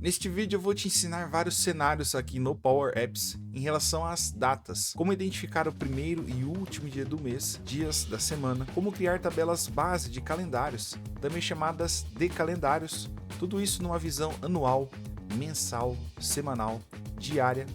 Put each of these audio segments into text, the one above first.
Neste vídeo eu vou te ensinar vários cenários aqui no Power Apps em relação às datas, como identificar o primeiro e último dia do mês, dias da semana, como criar tabelas base de calendários, também chamadas de calendários, tudo isso numa visão anual, mensal, semanal, diária.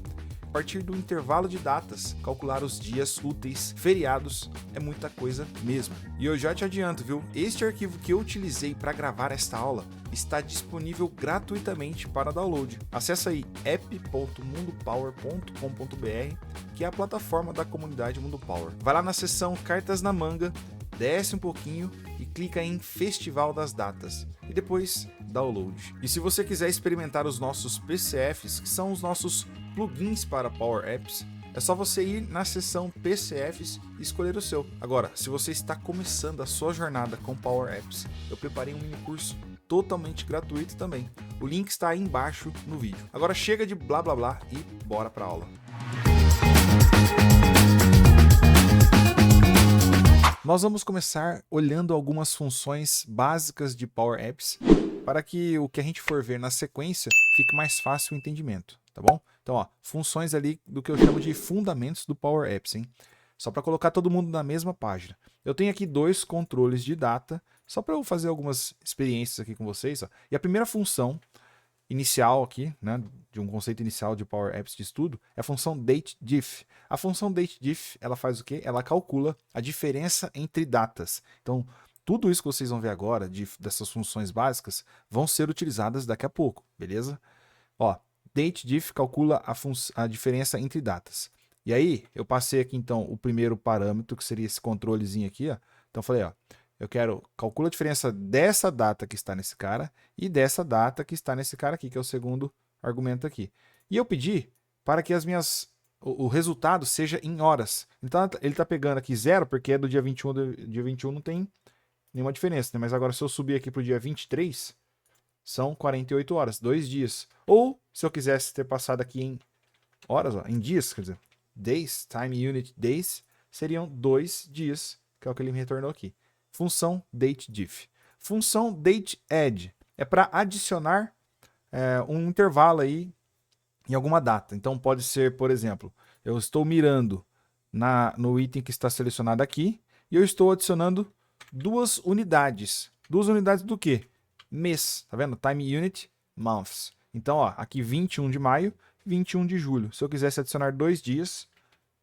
A partir do intervalo de datas, calcular os dias úteis, feriados, é muita coisa mesmo. E eu já te adianto, viu? Este arquivo que eu utilizei para gravar esta aula está disponível gratuitamente para download. Acesse aí app.mundopower.com.br, que é a plataforma da comunidade Mundo Power. Vai lá na seção Cartas na Manga, desce um pouquinho e clica em Festival das Datas e depois download. E se você quiser experimentar os nossos PCFs, que são os nossos plugins para Power Apps, é só você ir na seção PCFs e escolher o seu. Agora, se você está começando a sua jornada com Power Apps, eu preparei um mini curso totalmente gratuito também. O link está aí embaixo no vídeo. Agora chega de blá blá blá e bora para a aula. Nós vamos começar olhando algumas funções básicas de Power Apps para que o que a gente for ver na sequência fique mais fácil o entendimento, tá bom? Então, ó, funções ali do que eu chamo de fundamentos do Power Apps, hein? Só para colocar todo mundo na mesma página. Eu tenho aqui dois controles de data, só para eu fazer algumas experiências aqui com vocês, ó. E a primeira função inicial aqui, né, de um conceito inicial de Power Apps de estudo, é a função dateDiff. A função dateDiff, ela faz o quê? Ela calcula a diferença entre datas. Então, tudo isso que vocês vão ver agora, dessas funções básicas, vão ser utilizadas daqui a pouco, beleza? Ó, dateDiff calcula a diferença entre datas. E aí, eu passei aqui então o primeiro parâmetro, que seria esse controlezinho aqui, ó. Então, eu falei, ó, eu quero calcular a diferença dessa data que está nesse cara e dessa data que está nesse cara aqui, que é o segundo argumento aqui. E eu pedi para que o resultado seja em horas. Então, ele está pegando aqui 0, porque é do dia 21, dia 21 não tem nenhuma diferença, né? Mas agora, se eu subir aqui para o dia 23, são 48 horas, 2 dias. Ou, se eu quisesse ter passado aqui em horas, ó, em dias, quer dizer, days, time unit days, seriam 2 dias, que é o que ele me retornou aqui. Função dateDiff. Função dateAdd é para adicionar um intervalo aí em alguma data. Então pode ser, por exemplo, eu estou mirando no item que está selecionado aqui e eu estou adicionando 2 unidades. 2 unidades do quê? Mês, tá vendo? Time unit, months. Então, ó, aqui 21 de maio, 21 de julho. Se eu quisesse adicionar 2 dias,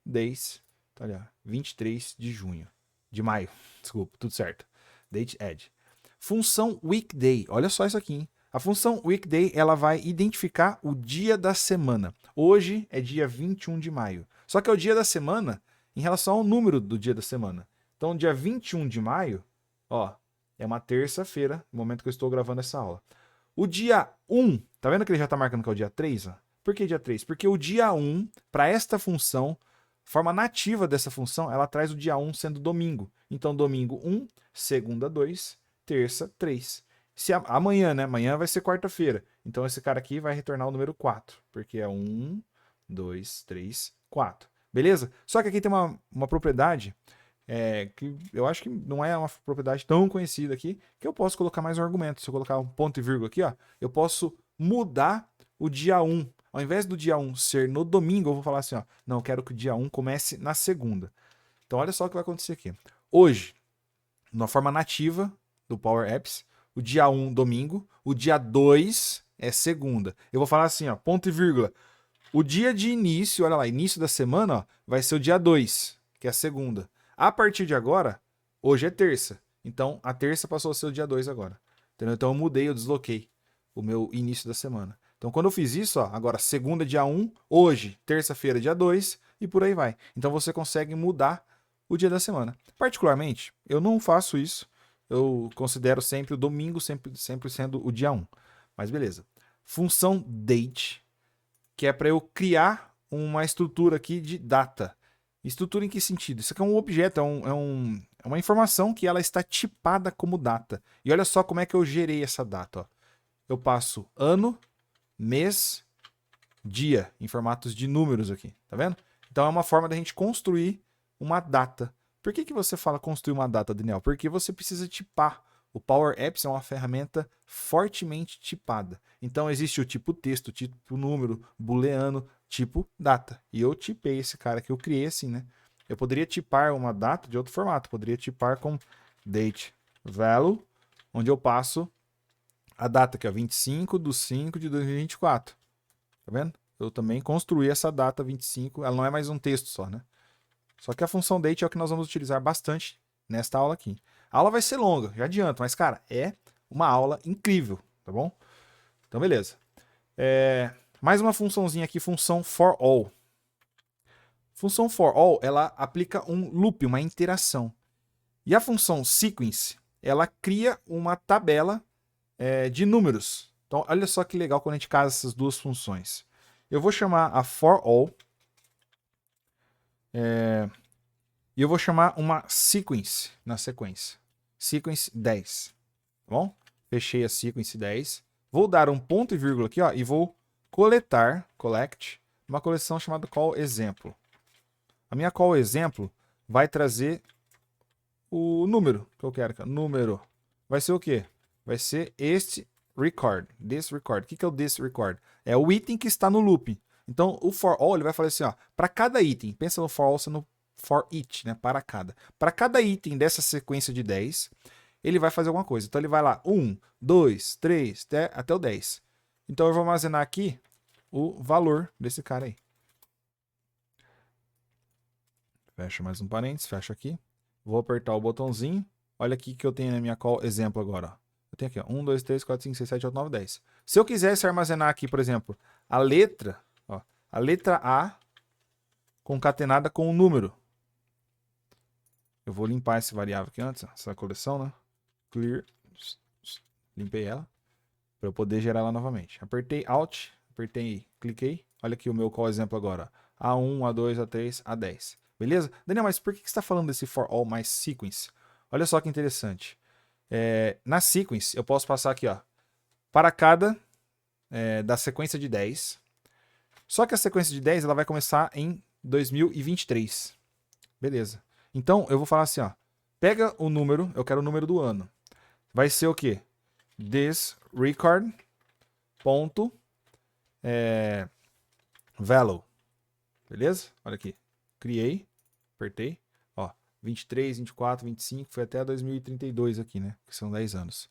days, tá ali, ó, 23 de junho. De maio, desculpa, tudo certo. dateAdd. Função weekday, olha só isso aqui, hein? A função weekday, ela vai identificar o dia da semana. Hoje é dia 21 de maio. Só que é o dia da semana em relação ao número do dia da semana. Então, dia 21 de maio, ó, é uma terça-feira, no momento que eu estou gravando essa aula. O dia 1, tá vendo que ele já está marcando que é o dia 3? Ó? Por que dia 3? Porque o dia 1, para esta função, forma nativa dessa função, ela traz o dia 1 sendo domingo. Então, domingo 1, segunda 2, terça 3. Se amanhã, né? Amanhã vai ser quarta-feira. Então, esse cara aqui vai retornar o número 4, porque é 1, 2, 3, 4. Beleza? Só que aqui tem uma propriedade que eu acho que não é uma propriedade tão conhecida aqui, que eu posso colocar mais um argumento. Se eu colocar um ponto e vírgula aqui, ó, eu posso mudar o dia 1. Ao invés do dia 1 ser no domingo, eu vou falar assim, ó, não, eu quero que o dia 1 comece na segunda. Então, olha só o que vai acontecer aqui. Hoje, na forma nativa do Power Apps, o dia 1, domingo, o dia 2 é segunda. Eu vou falar assim, ó, ponto e vírgula. O dia de início, olha lá, início da semana, ó, vai ser o dia 2, que é a segunda. A partir de agora, hoje é terça. Então, a terça passou a ser o dia 2 agora. Entendeu? Então, eu mudei, eu desloquei o meu início da semana. Então, quando eu fiz isso, ó, agora segunda dia 1, hoje, terça-feira dia 2 e por aí vai. Então, você consegue mudar o dia da semana. Particularmente, eu não faço isso. Eu considero sempre o domingo sempre sendo o dia 1. Mas beleza. Função date, que é para eu criar uma estrutura aqui de data. Estrutura em que sentido? Isso aqui é um objeto, é uma informação que ela está tipada como data. E olha só como é que eu gerei essa data. Ó. Eu passo ano, mês, dia, em formatos de números aqui, tá vendo? Então é uma forma da gente construir uma data. Por que você fala construir uma data, Daniel? Porque você precisa tipar O Power Apps é uma ferramenta fortemente tipada. Então existe o tipo texto, tipo número, booleano, tipo data. E eu tipei esse cara que eu criei assim, né? Eu poderia tipar uma data de outro formato. Poderia tipar com date value, onde eu passo a data que é 25/5/2024. Tá vendo? Eu também construí essa data 25. Ela não é mais um texto só, né? Só que a função date é o que nós vamos utilizar bastante nesta aula aqui. A aula vai ser longa, já adianto, mas, cara, é uma aula incrível, tá bom? Então, beleza. Mais uma funçãozinha aqui, função for all. Função for all, ela aplica um loop, uma interação. E a função sequence, ela cria uma tabela de números. Então, olha só que legal quando a gente casa essas duas funções. Eu vou chamar a for all e eu vou chamar uma sequence na sequência. Sequence 10. Tá bom? Fechei a sequence 10. Vou dar um ponto e vírgula aqui, ó, e vou collect, uma coleção chamada call exemplo. A minha call exemplo vai trazer o número que eu quero. Número. Vai ser o quê? Vai ser este record. This record. O que é o this record? É o item que está no loop. Então, o for all ele vai falar assim, ó, para cada item. Pensa no for all sendo for each, né? Para cada. Para cada item dessa sequência de 10, ele vai fazer alguma coisa. Então, ele vai lá 1, 2, 3, até o 10. Então, eu vou armazenar aqui o valor desse cara aí. Fecha mais um parênteses, fecha aqui. Vou apertar o botãozinho. Olha aqui que eu tenho na minha call exemplo agora. Ó. Eu tenho aqui, ó, 1, 2, 3, 4, 5, 6, 7, 8, 9, 10. Se eu quisesse armazenar aqui, por exemplo, a letra A concatenada com o número. Eu vou limpar esse variável aqui antes, essa coleção, né? Clear. Limpei ela para eu poder gerar ela novamente. Apertei Alt, cliquei. Olha aqui o meu call exemplo agora. A1, A2, A3, A10. Beleza? Daniel, mas por que você está falando desse for all mais sequence? Olha só que interessante. Na sequence, eu posso passar aqui, ó, para cada da sequência de 10. Só que a sequência de 10 ela vai começar em 2023. Beleza. Então, eu vou falar assim, ó. Pega o número, eu quero o número do ano. Vai ser o quê? This record ponto value. Beleza? Olha aqui. Criei, apertei. Ó, 23, 24, 25, foi até 2032 aqui, né? Que são 10 anos.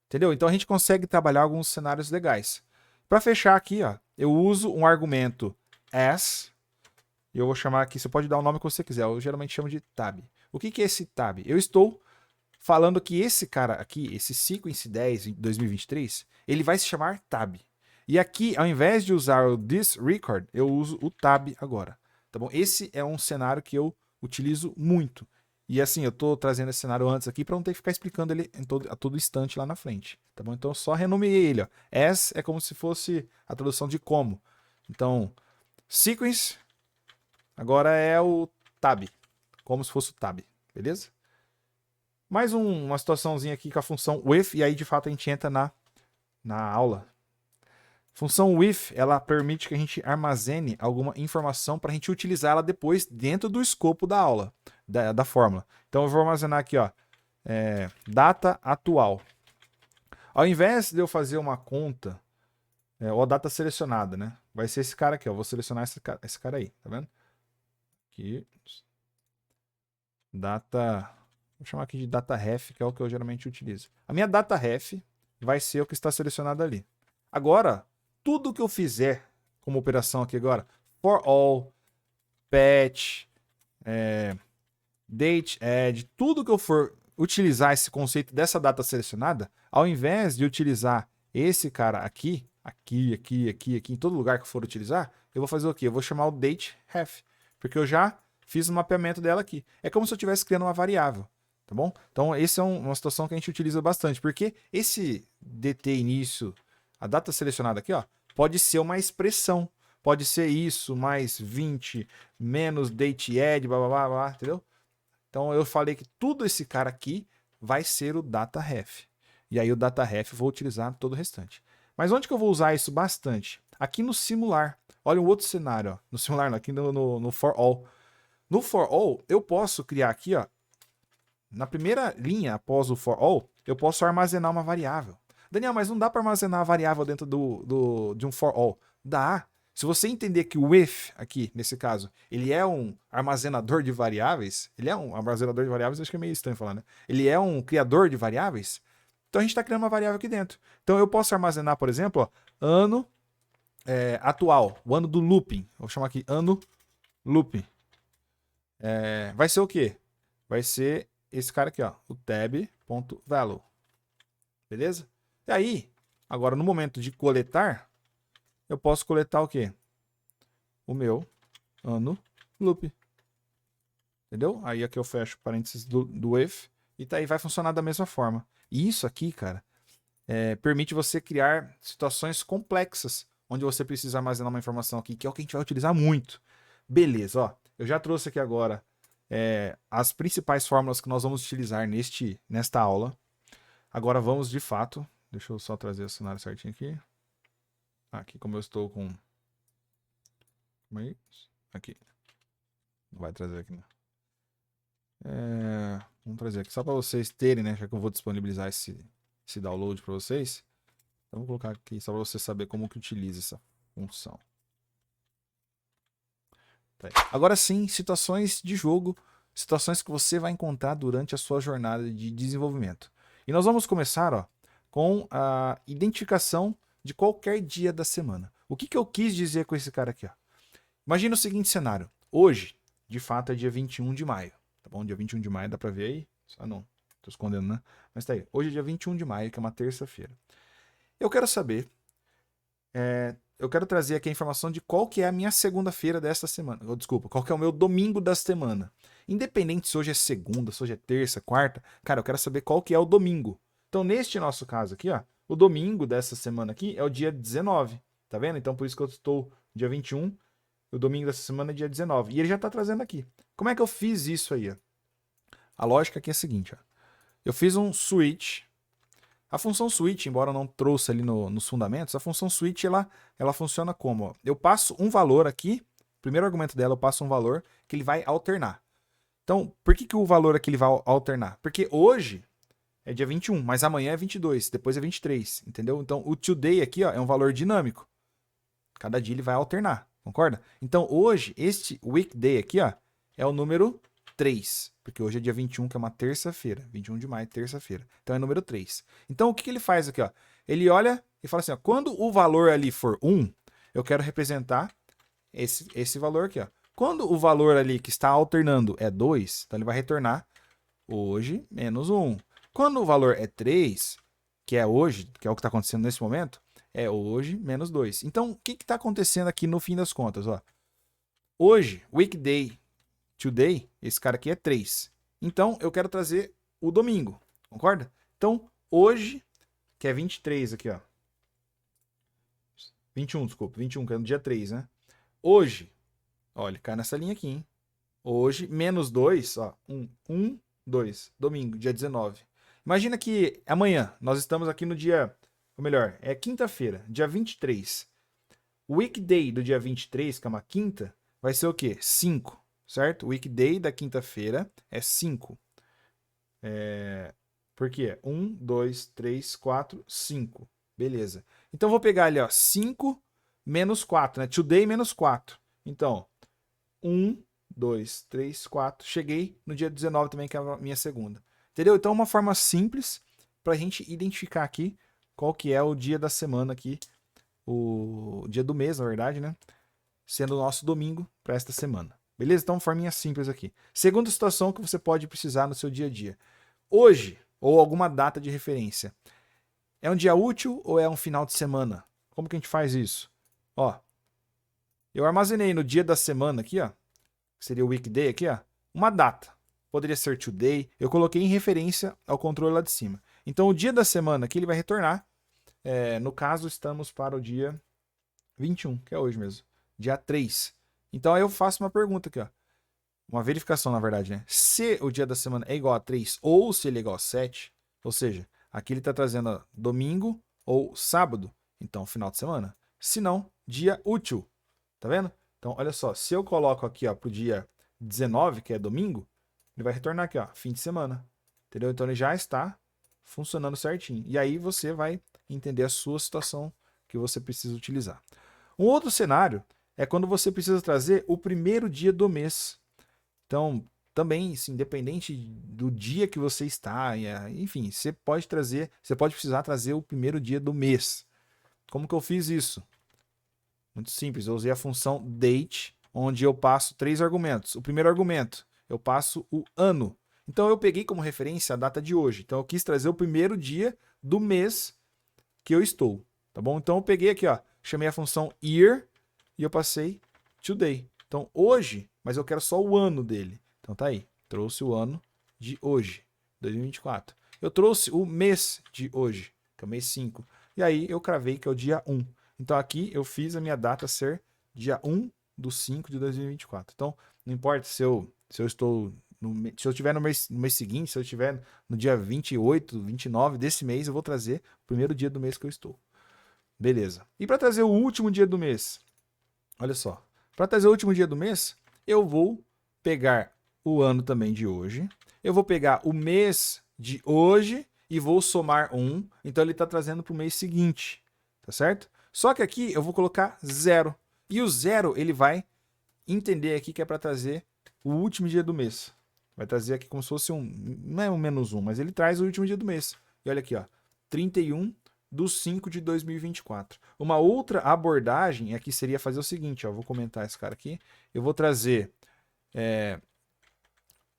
Entendeu? Então a gente consegue trabalhar alguns cenários legais. Para fechar aqui, ó, eu uso um argumento as. E eu vou chamar aqui, você pode dar o nome que você quiser. Eu geralmente chamo de tab. O que é esse tab? Eu estou falando que esse cara aqui, esse sequence 10 em 2023, ele vai se chamar tab. E aqui, ao invés de usar o this record, eu uso o tab agora. Tá bom? Esse é um cenário que eu utilizo muito. E assim, eu estou trazendo esse cenário antes aqui para não ter que ficar explicando ele a todo instante lá na frente. Tá bom? Então eu só renomeei ele. Ó. As é como se fosse a tradução de como. Então, sequence agora é o tab. Como se fosse o tab. Beleza? Mais uma situaçãozinha aqui com a função with. E aí, de fato, a gente entra na aula. Função with, ela permite que a gente armazene alguma informação para a gente utilizá-la depois dentro do escopo da aula, da fórmula. Então eu vou armazenar aqui, ó, data atual. Ao invés de eu fazer uma conta, ou a data selecionada, né? Vai ser esse cara aqui, ó. Vou selecionar esse cara aí, tá vendo? Aqui. Data. Vou chamar aqui de data ref, que é o que eu geralmente utilizo. A minha data ref vai ser o que está selecionado ali. Agora, tudo que eu fizer como operação aqui agora, for all, patch, date add, tudo que eu for utilizar esse conceito dessa data selecionada, ao invés de utilizar esse cara aqui, em todo lugar que eu for utilizar, eu vou fazer o quê? Eu vou chamar o date ref, porque eu já fiz o mapeamento dela aqui. É como se eu estivesse criando uma variável, tá bom? Então, essa é uma situação que a gente utiliza bastante, porque esse dt início, a data selecionada aqui, ó, pode ser uma expressão. Pode ser isso, mais 20, menos date add, blá, blá, blá, blá, entendeu? Então, eu falei que tudo esse cara aqui vai ser o data ref. E aí, o data ref eu vou utilizar todo o restante. Mas onde que eu vou usar isso bastante? Aqui no simular. Olha um outro cenário. Ó. No simular, não, aqui no for all. No for all, eu posso criar aqui, ó, na primeira linha após o for all, eu posso armazenar uma variável. Daniel, mas não dá para armazenar a variável dentro de um for all. Dá. Se você entender que o if, aqui, nesse caso, ele é um armazenador de variáveis, ele é um armazenador de variáveis, acho que é meio estranho falar, né? Ele é um criador de variáveis, então a gente está criando uma variável aqui dentro. Então eu posso armazenar, por exemplo, ó, ano atual, o ano do looping. Vou chamar aqui ano looping. Vai ser o quê? Vai ser esse cara aqui, ó, o tab.value. Beleza? E aí, agora no momento de coletar, eu posso coletar o quê? O meu ano loop. Entendeu? Aí aqui eu fecho parênteses do if e tá aí, vai funcionar da mesma forma. E isso aqui, cara, permite você criar situações complexas, onde você precisa armazenar uma informação aqui, que é o que a gente vai utilizar muito. Beleza, ó. Eu já trouxe aqui agora as principais fórmulas que nós vamos utilizar nesta aula. Agora vamos de fato. Deixa eu só trazer o cenário certinho aqui. Aqui, como eu estou com. Aqui. Não vai trazer aqui, não. Vamos trazer aqui só para vocês terem, né? Já que eu vou disponibilizar esse download para vocês. Então, vou colocar aqui só para você saber como que utiliza essa função. Tá aí. Agora sim, situações de jogo, situações que você vai encontrar durante a sua jornada de desenvolvimento. E nós vamos começar, ó, com a identificação de qualquer dia da semana. O que eu quis dizer com esse cara aqui? Ó? Imagina o seguinte cenário. Hoje, de fato, é dia 21 de maio. Tá bom? Dia 21 de maio, dá pra ver aí? Só não. Tô escondendo, né? Mas tá aí. Hoje é dia 21 de maio, que é uma terça-feira. Eu quero saber... eu quero trazer aqui a informação de qual que é a minha segunda-feira desta semana. Desculpa, qual que é o meu domingo da semana. Independente se hoje é segunda, se hoje é terça, quarta. Cara, eu quero saber qual que é o domingo. Então, neste nosso caso aqui, ó, o domingo dessa semana aqui é o dia 19. Tá vendo? Então, por isso que eu estou dia 21. O domingo dessa semana é dia 19. E ele já tá trazendo aqui. Como é que eu fiz isso aí? Ó? A lógica aqui é a seguinte. Ó. Eu fiz um switch. A função switch, embora eu não trouxe ali nos fundamentos, a função switch ela funciona como? Ó, eu passo um valor aqui, primeiro argumento dela, eu passo um valor que ele vai alternar. Então, por que o valor aqui ele vai alternar? Porque hoje é dia 21, mas amanhã é 22, depois é 23, entendeu? Então, o today aqui ó, é um valor dinâmico. Cada dia ele vai alternar, concorda? Então, hoje, este weekday aqui ó, é o número 3, porque hoje é dia 21, que é uma terça-feira. 21 de maio, terça-feira. Então é número 3. Então o que ele faz aqui? Ó? Ele olha e fala assim, ó, quando o valor ali for 1, eu quero representar esse valor aqui. Ó. Quando o valor ali que está alternando é 2, então ele vai retornar hoje menos 1. Quando o valor é 3, que é hoje, que é o que está acontecendo nesse momento, é hoje menos 2. Então o que está acontecendo aqui no fim das contas? Ó? Hoje, weekday, today, esse cara aqui é 3. Então, eu quero trazer o domingo, concorda? Então, hoje, que é 23 aqui, ó. 21, desculpa, 21, que é no dia 3, né? Hoje, olha, cai nessa linha aqui, hein? Hoje, menos 2, ó. 1, 2, domingo, dia 19. Imagina que amanhã, nós estamos aqui no dia, ou melhor, é quinta-feira, dia 23. O weekday do dia 23, que é uma quinta, vai ser o quê? 5. Certo? O weekday da quinta-feira é 5. Por quê? 1, 2, 3, 4, 5. Beleza. Então, eu vou pegar ali, ó, 5 menos 4, né? Today menos 4. Então, 1, 2, 3, 4. Cheguei no dia 19 também, que é a minha segunda. Entendeu? Então, uma forma simples para a gente identificar aqui qual que é o dia da semana aqui. O dia do mês, na verdade, né? Sendo o nosso domingo para esta semana. Beleza? Então, forminha simples aqui. Segunda situação que você pode precisar no seu dia a dia. Hoje, ou alguma data de referência. É um dia útil ou é um final de semana? Como que a gente faz isso? Ó, eu armazenei no dia da semana aqui, ó, que seria o weekday aqui, ó, uma data. Poderia ser today. Eu coloquei em referência ao controle lá de cima. Então, o dia da semana aqui ele vai retornar. No caso, estamos para o dia 21, que é hoje mesmo. Dia 3. Então aí eu faço uma pergunta aqui, ó. Uma verificação, na verdade, né? Se o dia da semana é igual a 3 ou se ele é igual a 7, ou seja, aqui ele está trazendo ó, domingo ou sábado, então final de semana. Se não, dia útil. Tá vendo? Então, olha só, se eu coloco aqui ó, para o dia 19, que é domingo, ele vai retornar aqui, ó, fim de semana. Entendeu? Então ele já está funcionando certinho. E aí você vai entender a sua situação que você precisa utilizar. Um outro cenário é quando você precisa trazer o primeiro dia do mês. Então, também, assim, independente do dia que você está, enfim, você pode precisar trazer o primeiro dia do mês. Como que eu fiz isso? Muito simples, eu usei a função date, onde eu passo 3 argumentos. O primeiro argumento, eu passo o ano. Então eu peguei como referência a data de hoje. Então eu quis trazer o primeiro dia do mês que eu estou, tá bom? Então eu peguei aqui, ó, chamei a função year e eu passei today. Então hoje, mas eu quero só o ano dele. Então tá aí, trouxe o ano de hoje, 2024. Eu trouxe o mês de hoje, que é o mês 5. E aí eu cravei que é o dia 1. Então aqui eu fiz a minha data ser dia 1 do 5 de 2024. Então não importa se eu estou se eu estiver no mês seguinte, se eu estiver no dia 28, 29 desse mês, eu vou trazer o primeiro dia do mês que eu estou. Beleza. E para trazer o último dia do mês? Olha só. Para trazer o último dia do mês, eu vou pegar o ano também de hoje. Eu vou pegar o mês de hoje e vou somar 1. Então ele está trazendo para o mês seguinte. Tá certo? Só que aqui eu vou colocar 0. E o 0 ele vai entender aqui que é para trazer o último dia do mês. Vai trazer aqui como se fosse não é um menos 1, mas ele traz o último dia do mês. E olha aqui, ó, 31 de 5 de 2024. Uma outra abordagem aqui seria fazer o seguinte, ó, vou comentar esse cara aqui. Eu vou trazer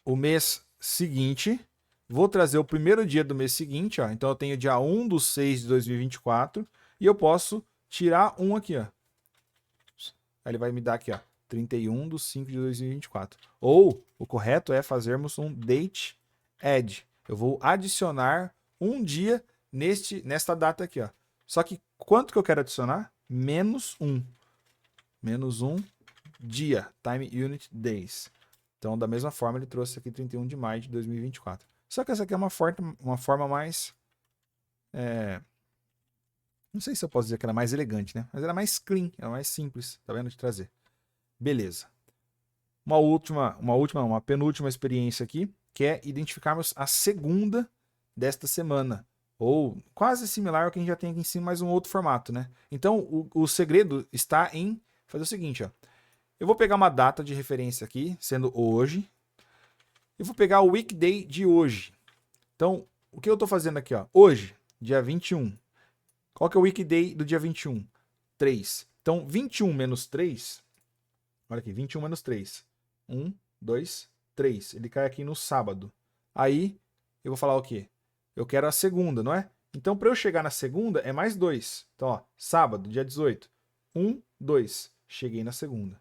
o mês seguinte, vou trazer o primeiro dia do mês seguinte, ó. Então eu tenho dia 1 de 6 de 2024 e eu posso tirar 1 aqui, ó. Aí ele vai me dar aqui, ó, 31 de 5 de 2024. Ou o correto é fazermos um date add. Eu vou adicionar um dia nesta data aqui, ó. Só que quanto que eu quero adicionar? Menos 1. Menos 1 dia, time unit days. Então, da mesma forma, ele trouxe aqui 31 de maio de 2024. Só que essa aqui é uma forma mais... não sei se eu posso dizer que ela é mais elegante, né? Mas ela é mais clean, ela é mais simples, tá vendo? De trazer. Beleza. Uma penúltima experiência aqui, que é identificarmos a segunda desta semana. Ou quase similar ao que a gente já tem aqui em cima, mas um outro formato, né? Então, o segredo está em fazer o seguinte, ó. Eu vou pegar uma data de referência aqui, sendo hoje. E vou pegar o weekday de hoje. Então, o que eu estou fazendo aqui, ó? Hoje, dia 21. Qual que é o weekday do dia 21? 3. Então, 21 menos 3... Olha aqui, 21 menos 3. 1, 2, 3. Ele cai aqui no sábado. Aí, eu vou falar o quê? Eu quero a segunda, não é? Então, para eu chegar na segunda, é mais 2. Então, ó, sábado, dia 18. 1, 2. Cheguei na segunda.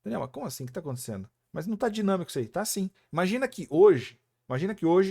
Daniel, mas como assim? O que está acontecendo? Mas não está dinâmico isso aí. Tá sim. Imagina que hoje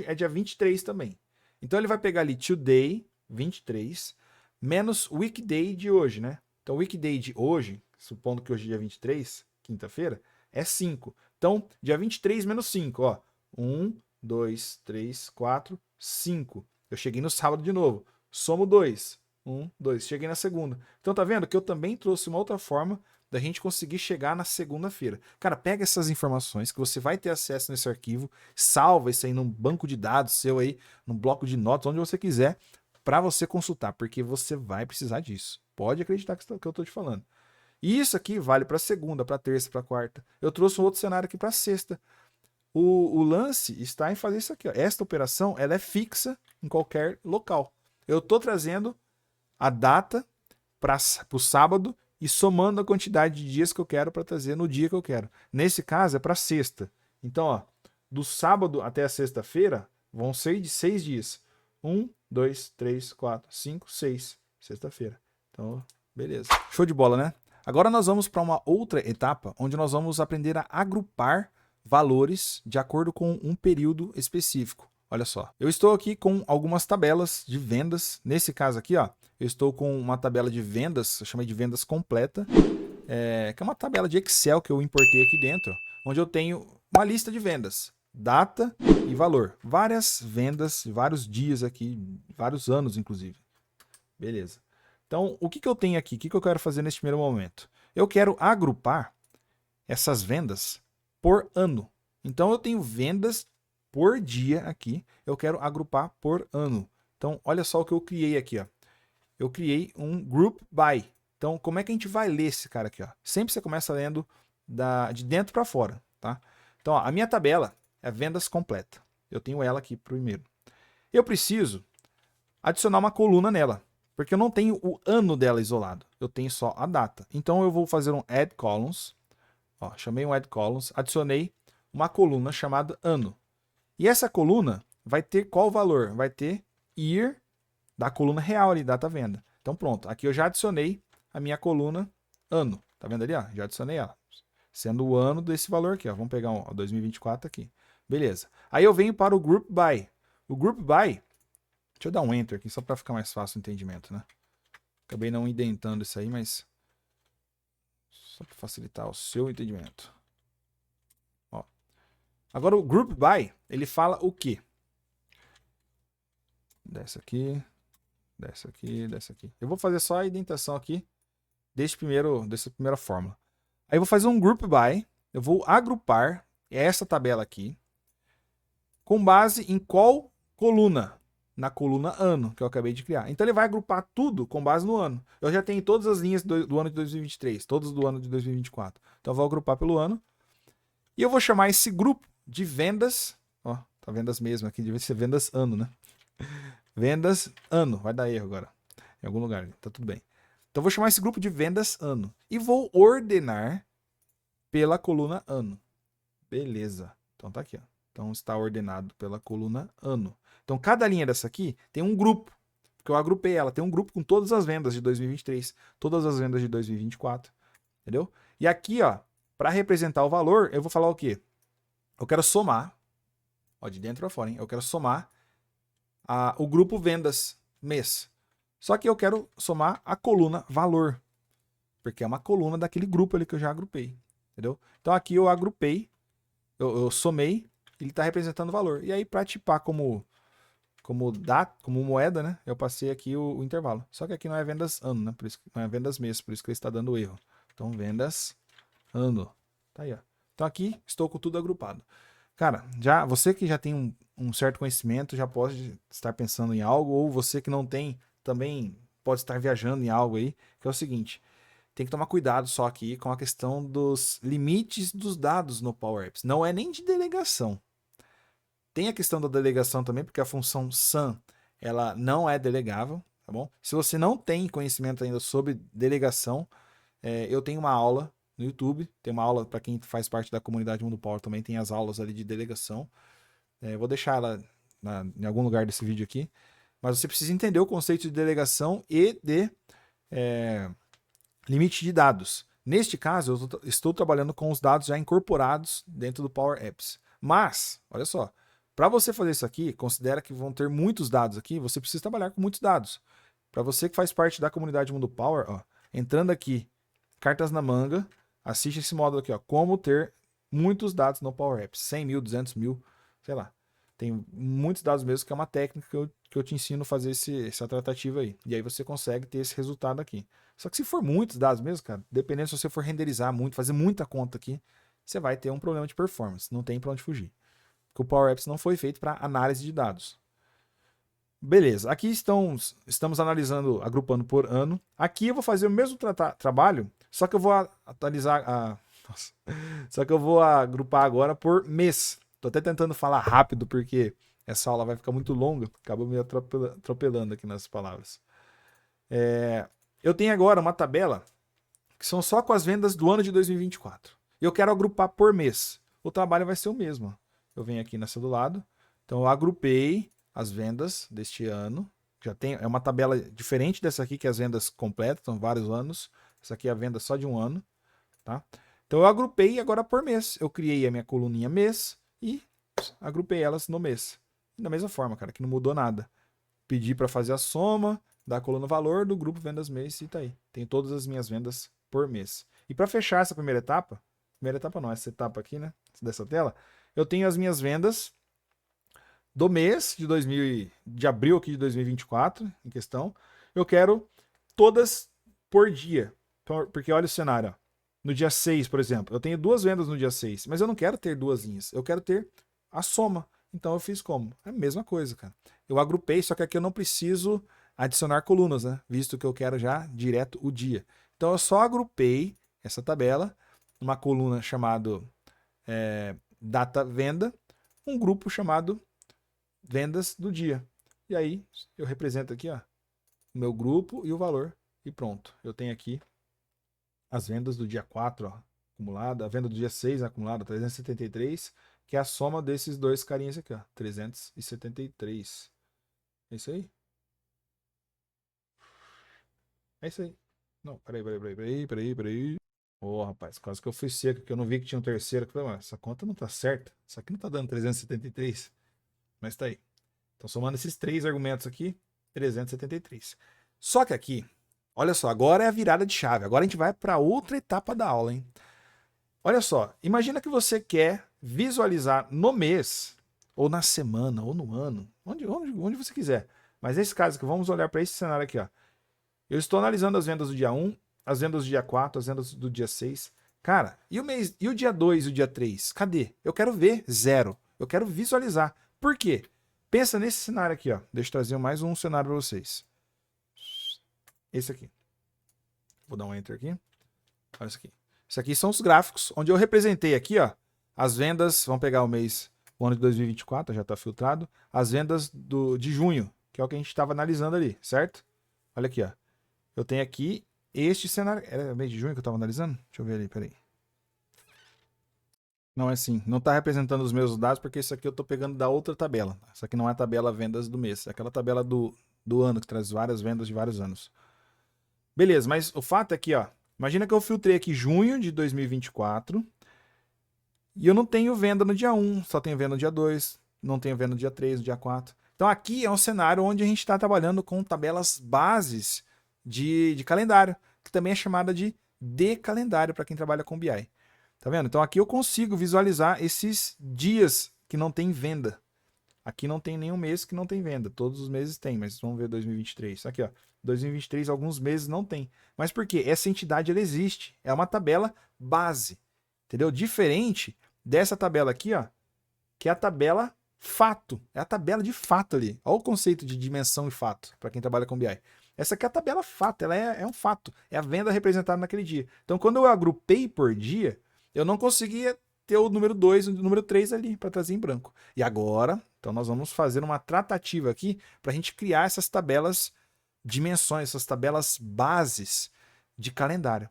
é dia 23 também. Então, ele vai pegar ali today, 23, menos weekday de hoje, né? Então, weekday de hoje, supondo que hoje é dia 23, quinta-feira, é 5. Então, dia 23 menos 5, ó. 1, 2, 3, 4, 5. Eu cheguei no sábado de novo. Somo 2. 1, 2. Cheguei na segunda. Então, tá vendo que eu também trouxe uma outra forma da gente conseguir chegar na segunda-feira. Cara, pega essas informações que você vai ter acesso nesse arquivo, salva isso aí num banco de dados seu aí, num bloco de notas, onde você quiser, para você consultar, porque você vai precisar disso. Pode acreditar que eu estou te falando. E isso aqui vale para segunda, para terça, para quarta. Eu trouxe um outro cenário aqui para sexta. O lance está em fazer isso aqui, ó. Esta operação ela é fixa em qualquer local. Eu estou trazendo a data para o sábado e somando a quantidade de dias que eu quero para trazer no dia que eu quero. Nesse caso é para sexta. Então, ó, do sábado até a sexta-feira vão ser de 6 dias. 1, 2, 3, 4, 5, 6. Sexta-feira. Então, beleza. Show de bola, né? Agora nós vamos para uma outra etapa, onde nós vamos aprender a agrupar valores de acordo com um período específico. Olha só, eu estou aqui com algumas tabelas de vendas. Nesse caso aqui, ó, eu estou com uma tabela de vendas, eu chamei de vendas completa, que é uma tabela de Excel que eu importei aqui dentro, onde eu tenho uma lista de vendas, data e valor. Várias vendas, vários dias aqui, vários anos inclusive. Beleza. Então, o que eu tenho aqui? O que eu quero fazer neste primeiro momento? Eu quero agrupar essas vendas por ano. Então, eu tenho vendas por dia aqui. Eu quero agrupar por ano. Então, olha só o que eu criei aqui, ó. Eu criei um Group By. Então, como é que a gente vai ler esse cara aqui, ó? Sempre você começa lendo de dentro para fora, tá? Então, ó, a minha tabela é vendas completa. Eu tenho ela aqui primeiro. Eu preciso adicionar uma coluna nela, porque eu não tenho o ano dela isolado. Eu tenho só a data. Então, eu vou fazer um Add Columns. Ó, chamei um Add Columns, adicionei uma coluna chamada ano. E essa coluna vai ter qual valor? Vai ter year da coluna real ali, data venda. Então pronto, aqui eu já adicionei a minha coluna ano. Tá vendo ali? Ó? Já adicionei ela. Sendo o ano desse valor aqui. Ó. Vamos pegar o 2024 aqui. Beleza. Aí eu venho para o Group By. O Group By, deixa eu dar um Enter aqui só para ficar mais fácil o entendimento, né? Acabei não indentando isso aí, mas só para facilitar o seu entendimento. Ó. Agora o Group By, ele fala o quê? Desce aqui, desce aqui, desce aqui. Eu vou fazer só a indentação aqui dessa primeira fórmula. Aí eu vou fazer um Group By, eu vou agrupar essa tabela aqui com base em qual coluna? Na coluna ano, que eu acabei de criar. Então ele vai agrupar tudo com base no ano. Eu já tenho todas as linhas do ano de 2023, todas do ano de 2024. Então eu vou agrupar pelo ano. E eu vou chamar esse grupo de vendas. Ó, tá vendas mesmo aqui, deve ser vendas ano, né? Vendas ano. Vai dar erro agora. Em algum lugar, tá tudo bem. Então eu vou chamar esse grupo de vendas ano. E vou ordenar pela coluna ano. Beleza. Então tá aqui, ó. Então está ordenado pela coluna ano. Então cada linha dessa aqui tem um grupo, porque eu agrupei ela. Tem um grupo com todas as vendas de 2023, todas as vendas de 2024, entendeu? E aqui, ó, para representar o valor, eu vou falar o quê? Eu quero somar, ó, de dentro para fora, hein? Eu quero somar o grupo vendas mês. Só que eu quero somar a coluna valor, porque é uma coluna daquele grupo ali que eu já agrupei, entendeu? Então aqui eu agrupei, eu somei, ele está representando o valor. E aí para tipar como moeda, né? Eu passei aqui o intervalo. Só que aqui não é vendas ano, né? Por isso não é vendas mês, por isso que ele está dando erro. Então vendas ano. Tá aí, ó. Então aqui estou com tudo agrupado. Cara, você que já tem um certo conhecimento, já pode estar pensando em algo, ou você que não tem, também pode estar viajando em algo aí, que é o seguinte, tem que tomar cuidado só aqui com a questão dos limites dos dados no Power Apps. Não é nem de delegação. Tem a questão da delegação também, porque a função SAM, ela não é delegável, tá bom? Se você não tem conhecimento ainda sobre delegação, eu tenho uma aula no YouTube, tem uma aula para quem faz parte da comunidade Mundo Power também, tem as aulas ali de delegação. Eu vou deixar ela em algum lugar desse vídeo aqui. Mas você precisa entender o conceito de delegação e de limite de dados. Neste caso, eu estou trabalhando com os dados já incorporados dentro do Power Apps. Mas, olha só, para você fazer isso aqui, considera que vão ter muitos dados aqui, você precisa trabalhar com muitos dados. Para você que faz parte da comunidade Mundo Power, ó, entrando aqui, cartas na manga, assiste esse módulo aqui, ó, como ter muitos dados no Power Apps, 100 mil, 200 mil, sei lá. Tem muitos dados mesmo, que é uma técnica que eu te ensino a fazer essa tratativa aí. E aí você consegue ter esse resultado aqui. Só que se for muitos dados mesmo, cara, dependendo se você for renderizar muito, fazer muita conta aqui, você vai ter um problema de performance. Não tem para onde fugir. Porque o Power Apps não foi feito para análise de dados. Beleza, aqui estamos analisando, agrupando por ano. Aqui eu vou fazer o mesmo trabalho, só que eu vou atualizar só que eu vou agrupar agora por mês. Tô até tentando falar rápido porque essa aula vai ficar muito longa, acabou me atropelando aqui nas palavras. Eu tenho agora uma tabela que são só com as vendas do ano de 2024. E eu quero agrupar por mês. O trabalho vai ser o mesmo. Eu venho aqui nessa do lado. Então eu agrupei as vendas deste ano. É uma tabela diferente dessa aqui, que é as vendas completas, são vários anos. Essa aqui é a venda só de um ano. Tá? Então eu agrupei agora por mês. Eu criei a minha coluninha mês e agrupei elas no mês. Da mesma forma, cara, que não mudou nada. Pedi para fazer a soma da coluna valor do grupo vendas mês e tá aí. Tem todas as minhas vendas por mês. E para fechar essa primeira etapa não, essa etapa aqui, né, dessa tela, eu tenho as minhas vendas do mês de abril aqui de 2024, em questão. Eu quero todas por dia. Porque olha o cenário, ó. No dia 6, por exemplo, eu tenho 2 vendas no dia 6, mas eu não quero ter 2 linhas. Eu quero ter a soma. Então eu fiz como? É a mesma coisa, cara. Eu agrupei, só que aqui eu não preciso adicionar colunas, né? Visto que eu quero já direto o dia. Então eu só agrupei essa tabela, uma coluna chamado data venda, um grupo chamado vendas do dia. E aí eu represento aqui, ó, o meu grupo e o valor e pronto. Eu tenho aqui as vendas do dia 4, ó, acumulada, a venda do dia 6 acumulada, 373, que é a soma desses dois carinhas aqui, ó, 373. É isso aí? É isso aí. Não, peraí. Ô, rapaz, quase que eu fui seco, que eu não vi que tinha um terceiro. Eu falei, "Ué, essa conta não tá certa. Isso aqui não tá dando 373. Mas tá aí. Então, somando esses três argumentos aqui, 373. Só que aqui, olha só, agora é a virada de chave. Agora a gente vai para outra etapa da aula, hein? Olha só, imagina que você quer visualizar no mês, ou na semana, ou no ano, onde você quiser. Mas nesse caso aqui, vamos olhar para esse cenário aqui, ó. Eu estou analisando as vendas do dia 1, as vendas do dia 4, as vendas do dia 6. Cara, e o mês, e o dia 2 e o dia 3? Cadê? Eu quero ver zero. Eu quero visualizar. Por quê? Pensa nesse cenário aqui, ó. Deixa eu trazer mais um cenário para vocês. Esse aqui. Vou dar um enter aqui. Olha isso aqui. Isso aqui são os gráficos, onde eu representei aqui, ó, as vendas. Vamos pegar o mês, o ano de 2024, já está filtrado. As vendas de junho, que é o que a gente estava analisando ali, certo? Olha aqui, ó. Eu tenho aqui este cenário. Era mês de junho que eu estava analisando? Deixa eu ver ali, peraí. Não é assim. Não está representando os meus dados, porque isso aqui eu estou pegando da outra tabela. Isso aqui não é a tabela vendas do mês. É aquela tabela do ano, que traz várias vendas de vários anos. Beleza, mas o fato é que, ó. Imagina que eu filtrei aqui junho de 2024 e eu não tenho venda no dia 1, só tenho venda no dia 2, não tenho venda no dia 3, no dia 4. Então aqui é um cenário onde a gente está trabalhando com tabelas bases de calendário, que também é chamada de calendário para quem trabalha com BI. Tá vendo? Então aqui eu consigo visualizar esses dias que não tem venda. Aqui não tem nenhum mês que não tem venda. Todos os meses tem, mas vamos ver 2023. Aqui, ó. 2023, alguns meses não tem. Mas por quê? Essa entidade ela existe. É uma tabela base. Entendeu? Diferente dessa tabela aqui, ó, que é a tabela fato. É a tabela de fato ali. Olha o conceito de dimensão e fato, para quem trabalha com BI. Essa aqui é a tabela fato, ela é um fato. É a venda representada naquele dia. Então, quando eu agrupei por dia, eu não conseguia ter o número 2 e o número 3 ali para trazer em branco. E agora, então nós vamos fazer uma tratativa aqui para a gente criar essas tabelas dimensões, essas tabelas bases de calendário.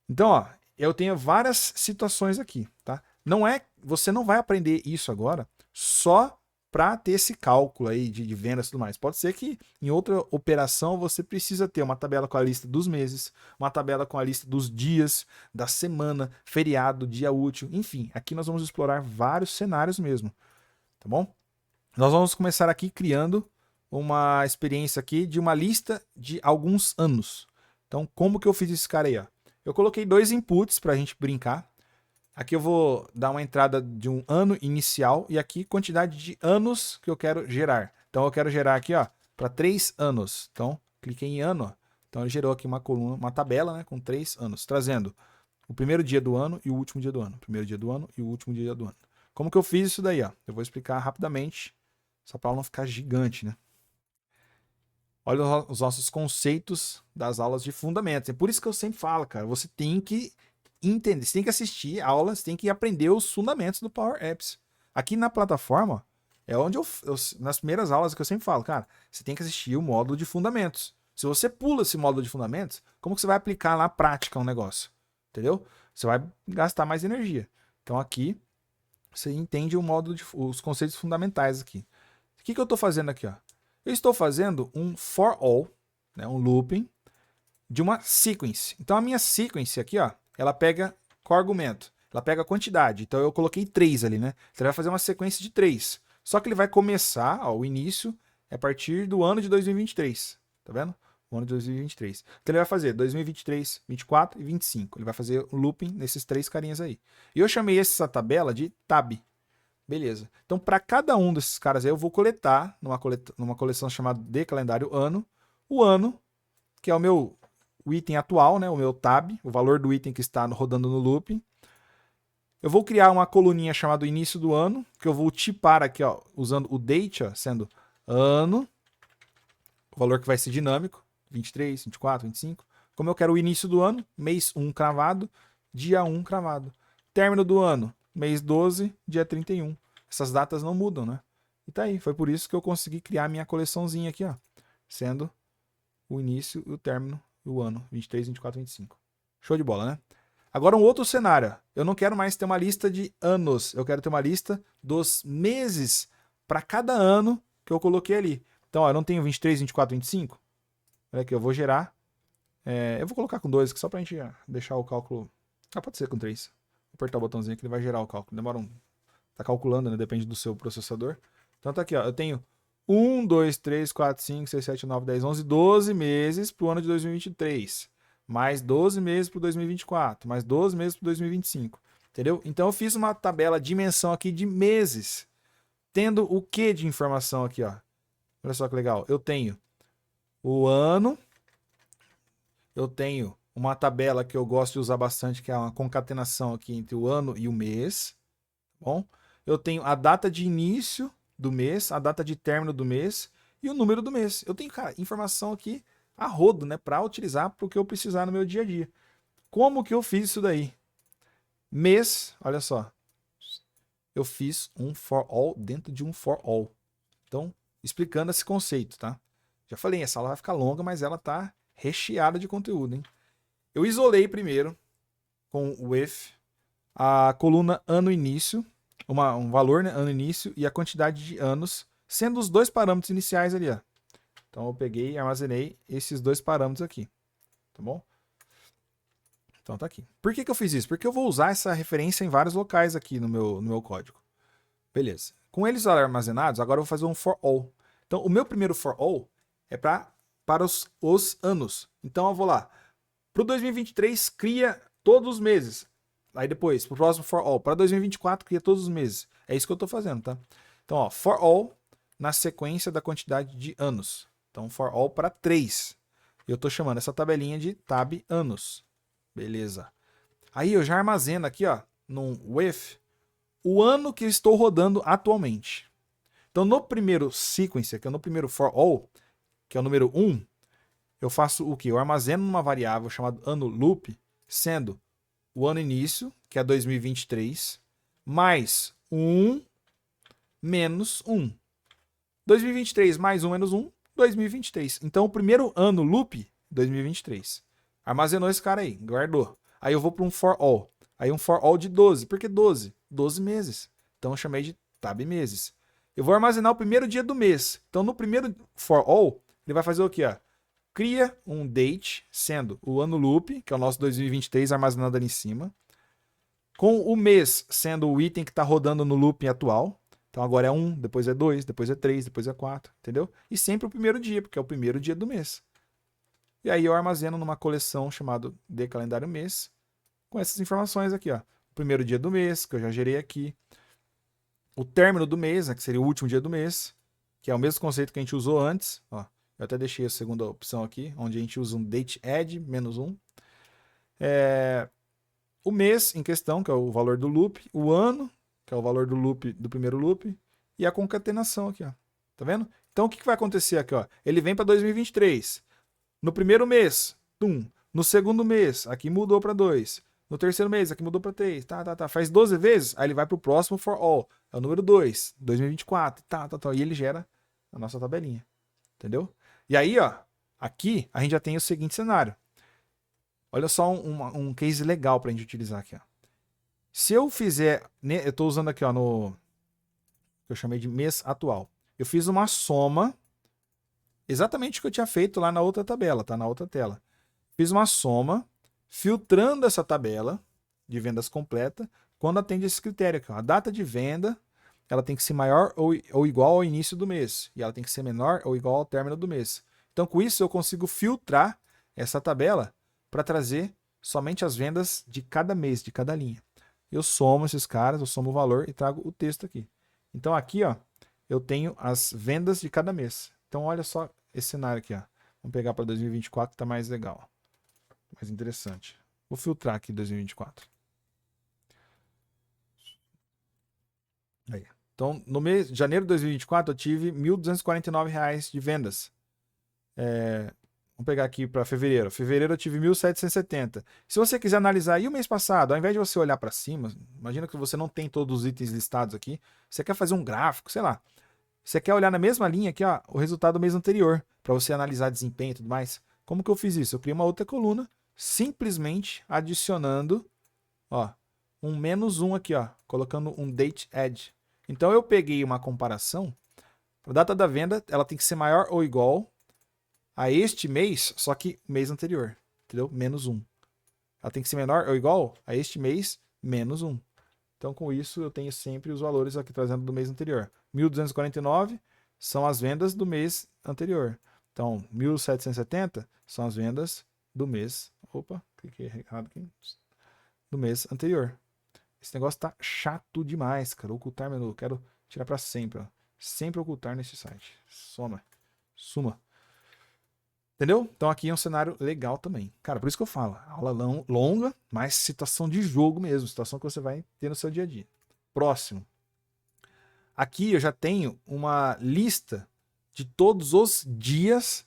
Então, ó, eu tenho várias situações aqui, tá? Você não vai aprender isso agora só para ter esse cálculo aí de vendas e tudo mais. Pode ser que em outra operação você precisa ter uma tabela com a lista dos meses, uma tabela com a lista dos dias, da semana, feriado, dia útil, enfim. Aqui nós vamos explorar vários cenários mesmo, tá bom? Nós vamos começar aqui criando uma experiência aqui de uma lista de alguns anos. Então, como que eu fiz esse cara aí, ó? Eu coloquei dois inputs para a gente brincar. Aqui eu vou dar uma entrada de um ano inicial e aqui quantidade de anos que eu quero gerar. Então eu quero gerar aqui, ó, para 3 anos. Então, cliquei em ano, ó. Então ele gerou aqui uma coluna, uma tabela, né, com 3 anos, trazendo o primeiro dia do ano e o último dia do ano. Primeiro dia do ano e o último dia do ano. Como que eu fiz isso daí, ó? Eu vou explicar rapidamente, só para não ficar gigante, né? Olha os nossos conceitos das aulas de fundamentos. É por isso que eu sempre falo, cara, você tem que entender, você tem que assistir aulas, tem que aprender os fundamentos do Power Apps. Aqui na plataforma é onde nas primeiras aulas que eu sempre falo, cara, você tem que assistir o módulo de fundamentos. Se você pula esse módulo de fundamentos, como que você vai aplicar na prática um negócio? Entendeu? Você vai gastar mais energia. Então aqui você entende o módulo os conceitos fundamentais aqui. O que eu estou fazendo aqui, ó? Eu estou fazendo um for all, né, um looping de uma sequence. Então a minha sequence aqui, ó, ela pega qual argumento? Ela pega a quantidade. Então eu coloquei 3 ali, né? Então ele vai fazer uma sequência de 3. Só que ele vai começar, ó, o início é a partir do ano de 2023. Tá vendo? O ano de 2023. Então ele vai fazer 2023, 24 e 25. Ele vai fazer o looping nesses 3 carinhas aí. E eu chamei essa tabela de tab. Beleza. Então, para cada um desses caras aí, eu vou coletar numa coleção chamada de calendário ano, o ano, que é o item atual, né, o meu tab, o valor do item que está rodando no looping, Eu vou criar uma coluninha chamada início do ano, que eu vou tipar aqui, ó, usando o date, ó, sendo ano, o valor que vai ser dinâmico, 23, 24, 25. Como eu quero o início do ano, mês 1 cravado, dia 1 cravado. Término do ano, mês 12, dia 31. Essas datas não mudam, né? E tá aí, foi por isso que eu consegui criar a minha coleçãozinha aqui, ó, sendo o início e o término do ano, 23, 24, 25. Show de bola, né? Agora um outro cenário. Eu não quero mais ter uma lista de anos. Eu quero ter uma lista dos meses para cada ano que eu coloquei ali. Então, ó, eu não tenho 23, 24, 25. Olha aqui, eu vou gerar. Eu vou colocar com 2, só para a gente deixar o cálculo... Ah, pode ser com 3. Vou apertar o botãozinho que ele vai gerar o cálculo. Demora um... Tá calculando, né? Depende do seu processador. Então tá aqui, ó. Eu tenho 1, 2, 3, 4, 5, 6, 7, 9, 10, 11, 12 meses para o ano de 2023. Mais 12 meses para 2024, mais 12 meses para 2025, entendeu? Então eu fiz uma tabela dimensão aqui de meses, tendo o que de informação aqui, ó. Olha só que legal. Eu tenho o ano, eu tenho uma tabela que eu gosto de usar bastante, que é uma concatenação aqui entre o ano e o mês, tá bom? Eu tenho a data de início do mês, a data de término do mês e o número do mês. Eu tenho, cara, informação aqui a rodo, né, para utilizar para o que eu precisar no meu dia a dia. Como que eu fiz isso daí? Mês, olha só. Eu fiz um for all dentro de um for all. Então, explicando esse conceito, tá? Já falei, essa aula vai ficar longa, mas ela tá recheada de conteúdo, hein? Eu isolei primeiro com o if a coluna ano início, um valor, né, ano início e a quantidade de anos, sendo os dois parâmetros iniciais ali, ó. Então eu peguei e armazenei esses dois parâmetros aqui, tá bom? Então tá aqui. Por que eu fiz isso? Porque eu vou usar essa referência em vários locais aqui no meu código. Beleza. Com eles armazenados, agora eu vou fazer um for all. Então o meu primeiro for all é para os anos. Então eu vou lá. Para o 2023, cria todos os meses. Aí depois, para o próximo for all. Para 2024, cria todos os meses. É isso que eu estou fazendo, tá? Então, ó, for all na sequência da quantidade de anos. Então, for all para 3. Eu estou chamando essa tabelinha de tab anos. Beleza. Aí eu já armazeno aqui, ó, num with, o ano que eu estou rodando atualmente. Então, no primeiro sequence, que é no primeiro for all, que é o número 1, eu faço o quê? Eu armazeno numa variável chamada ano loop, sendo o ano início, que é 2023, mais 1 menos 1. 2023 mais 1 menos 1, 2023. Então, o primeiro ano loop, 2023. Armazenou esse cara aí, guardou. Aí eu vou para um for all. Aí um for all de 12. Por que 12? 12 meses. Então eu chamei de tab meses. Eu vou armazenar o primeiro dia do mês. Então no primeiro for all, ele vai fazer o quê? Ó? Cria um date, sendo o ano loop, que é o nosso 2023 armazenado ali em cima, com o mês sendo o item que está rodando no loop atual. Então agora é 1, depois é 2, depois é 3, depois é 4, entendeu? E sempre o primeiro dia, porque é o primeiro dia do mês. E aí eu armazeno numa coleção chamada de calendário mês, com essas informações aqui, ó. O primeiro dia do mês, que eu já gerei aqui. O término do mês, né, que seria o último dia do mês, que é o mesmo conceito que a gente usou antes. Ó, eu até deixei a segunda opção aqui, onde a gente usa um date add, menos 1. O mês em questão, que é o valor do loop. O ano, que é o valor do loop do primeiro loop. E a concatenação aqui, ó. Tá vendo? Então o que vai acontecer aqui, ó? Ele vem para 2023. No primeiro mês, tum. No segundo mês, aqui mudou para 2. No terceiro mês, aqui mudou para 3. Tá. Faz 12 vezes, aí ele vai para o próximo for all. É o número 2, 2024. Tá. E ele gera a nossa tabelinha. Entendeu? E aí, ó, aqui a gente já tem o seguinte cenário. Olha só um case legal para a gente utilizar aqui, ó. Se eu fizer, né, eu estou usando aqui, ó, no que eu chamei de mês atual. Eu fiz uma soma, exatamente o que eu tinha feito lá na outra tabela, tá? Na outra tela. Fiz uma soma, filtrando essa tabela de vendas completa, quando atende esse critério aqui, ó. A data de venda, ela tem que ser maior ou igual ao início do mês, e ela tem que ser menor ou igual ao término do mês. Então, com isso, eu consigo filtrar essa tabela para trazer somente as vendas de cada mês, de cada linha. Eu somo esses caras, eu somo o valor e trago o texto aqui. Então, aqui, ó, eu tenho as vendas de cada mês. Então, olha só esse cenário aqui, ó. Vamos pegar para 2024, que está mais legal. Mais interessante. Vou filtrar aqui 2024. Aí. Então, no mês de janeiro de 2024, eu tive R$ 1.249 de vendas. Vamos pegar aqui para fevereiro. Fevereiro eu tive 1.770. Se você quiser analisar aí o mês passado, ao invés de você olhar para cima, imagina que você não tem todos os itens listados aqui, você quer fazer um gráfico, sei lá. Você quer olhar na mesma linha aqui, ó, o resultado do mês anterior, para você analisar desempenho e tudo mais. Como que eu fiz isso? Eu criei uma outra coluna, simplesmente adicionando, ó, um -1 aqui, ó, colocando um date edge. Então eu peguei uma comparação, a data da venda, ela tem que ser maior ou igual a este mês, só que mês anterior, entendeu? -1. Ela tem que ser menor ou igual a este mês, -1. Então, com isso, eu tenho sempre os valores aqui trazendo do mês anterior. 1.249 são as vendas do mês anterior. Então, 1.770 são as vendas do mês... Opa, cliquei errado aqui. Do mês anterior. Esse negócio tá chato demais, cara. Ocultar menu. Quero tirar para sempre, ó. Sempre ocultar nesse site. Suma. Entendeu? Então aqui é um cenário legal também. Cara, por isso que eu falo, aula longa, mas situação de jogo mesmo, situação que você vai ter no seu dia a dia. Próximo. Aqui eu já tenho uma lista de todos os dias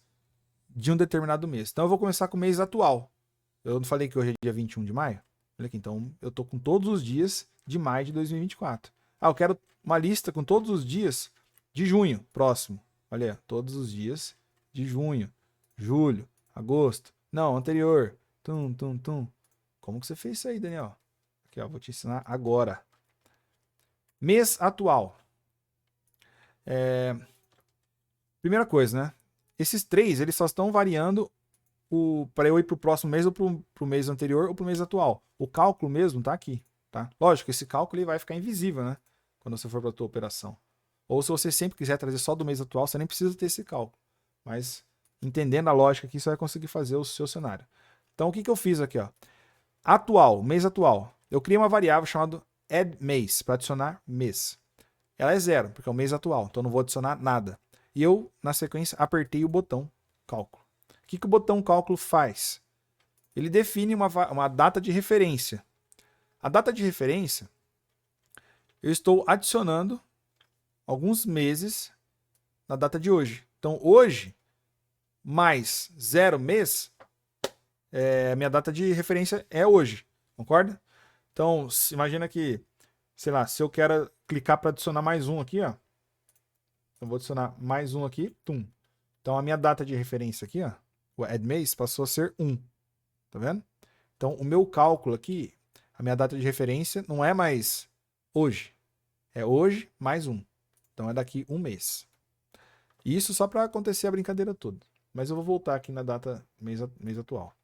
de um determinado mês. Então eu vou começar com o mês atual. Eu não falei que hoje é dia 21 de maio? Olha aqui, então eu tô com todos os dias de maio de 2024. Ah, eu quero uma lista com todos os dias de junho, próximo. Olha aí, todos os dias de junho. Julho, agosto. Não, anterior. Tum. Como que você fez isso aí, Daniel? Aqui, ó, vou te ensinar agora. Mês atual. Primeira coisa, né? Esses três, eles só estão variando para eu ir para o próximo mês ou para o mês anterior ou para o mês atual. O cálculo mesmo tá aqui, tá? Lógico, esse cálculo ele vai ficar invisível, né? Quando você for para a tua operação. Ou se você sempre quiser trazer só do mês atual, você nem precisa ter esse cálculo. Mas entendendo a lógica aqui, você vai conseguir fazer o seu cenário. Então, o que eu fiz aqui? Ó? Atual, mês atual. Eu criei uma variável chamada addMês, para adicionar mês. Ela é 0, porque é o mês atual, então não vou adicionar nada. E eu, na sequência, apertei o botão cálculo. O que o botão cálculo faz? Ele define uma data de referência. A data de referência, eu estou adicionando alguns meses na data de hoje. Então, hoje, mais 0 mês, a minha data de referência é hoje, concorda? Então, imagina que, sei lá, se eu quero clicar para adicionar mais um aqui, ó. Eu vou adicionar mais um aqui, tum. Então, a minha data de referência aqui, ó, o addMês, passou a ser 1. Tá vendo? Então, o meu cálculo aqui, a minha data de referência não é mais hoje. É hoje mais 1. Então, é daqui um mês. Isso só para acontecer a brincadeira toda. Mas eu vou voltar aqui na data mês atual.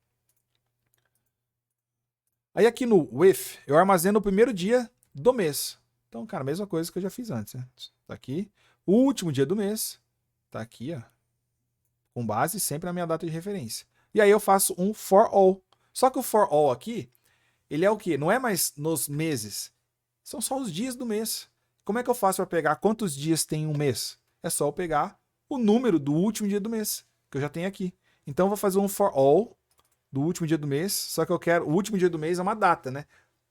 Aí aqui no with, eu armazeno o primeiro dia do mês. Então, cara, mesma coisa que eu já fiz antes. Né? Tá aqui. O último dia do mês. Tá aqui, ó. Com base sempre na minha data de referência. E aí eu faço um for all. Só que o for all aqui, ele é o quê? Não é mais nos meses. São só os dias do mês. Como é que eu faço para pegar quantos dias tem um mês? É só eu pegar o número do último dia do mês, que eu já tenho aqui. Então eu vou fazer um for all do último dia do mês, só que eu quero... O último dia do mês é uma data, né?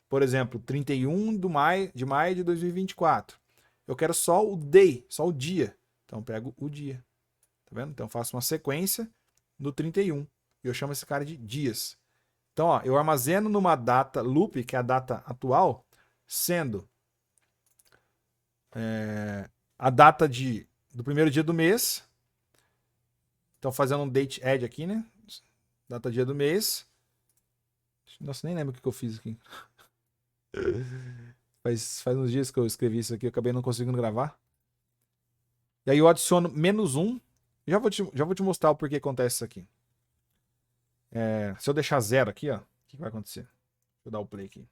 Por exemplo, 31 de maio de 2024. Eu quero só o day, só o dia. Então eu pego o dia. Tá vendo? Então eu faço uma sequência no 31. E eu chamo esse cara de dias. Então, ó, eu armazeno numa data loop, que é a data atual, sendo a data do primeiro dia do mês. Então, fazendo um date add aqui, né? Data dia do mês. Nossa, nem lembro o que eu fiz aqui. Faz uns dias que eu escrevi isso aqui, eu acabei não conseguindo gravar. E aí eu adiciono -1. Já vou te mostrar o porquê acontece isso aqui. Se eu deixar 0 aqui, ó, o que vai acontecer? Deixa eu dar o play aqui.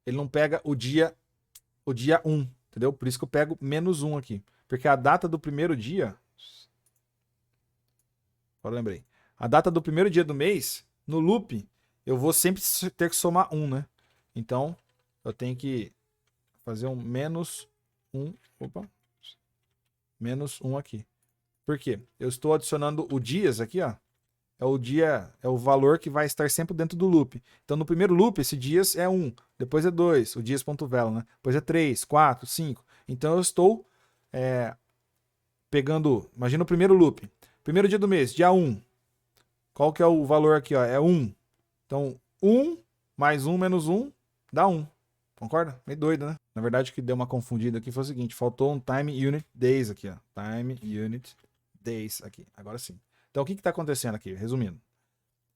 Ele não pega o dia 1, entendeu? Por isso que eu pego -1 aqui. Porque a data do primeiro dia... Agora lembrei. A data do primeiro dia do mês, no loop, eu vou sempre ter que somar 1, né? Então, eu tenho que fazer um -1. Opa. -1 aqui. Por quê? Eu estou adicionando o dias aqui, ó. é o dia, é o valor que vai estar sempre dentro do loop. Então, no primeiro loop, esse dias é 1, depois é 2, o dias.velo, né? Depois é 3, 4, 5. Então, eu estou pegando, imagina o primeiro loop. Primeiro dia do mês, dia 1. Qual que é o valor aqui? Ó? É 1. Então, 1 mais 1 menos 1 dá 1. Concorda? Meio doido, né? Na verdade, o que deu uma confundida aqui foi o seguinte, faltou um time unit days aqui, ó. Time unit days aqui. Agora sim. Então, o que está acontecendo aqui? Resumindo.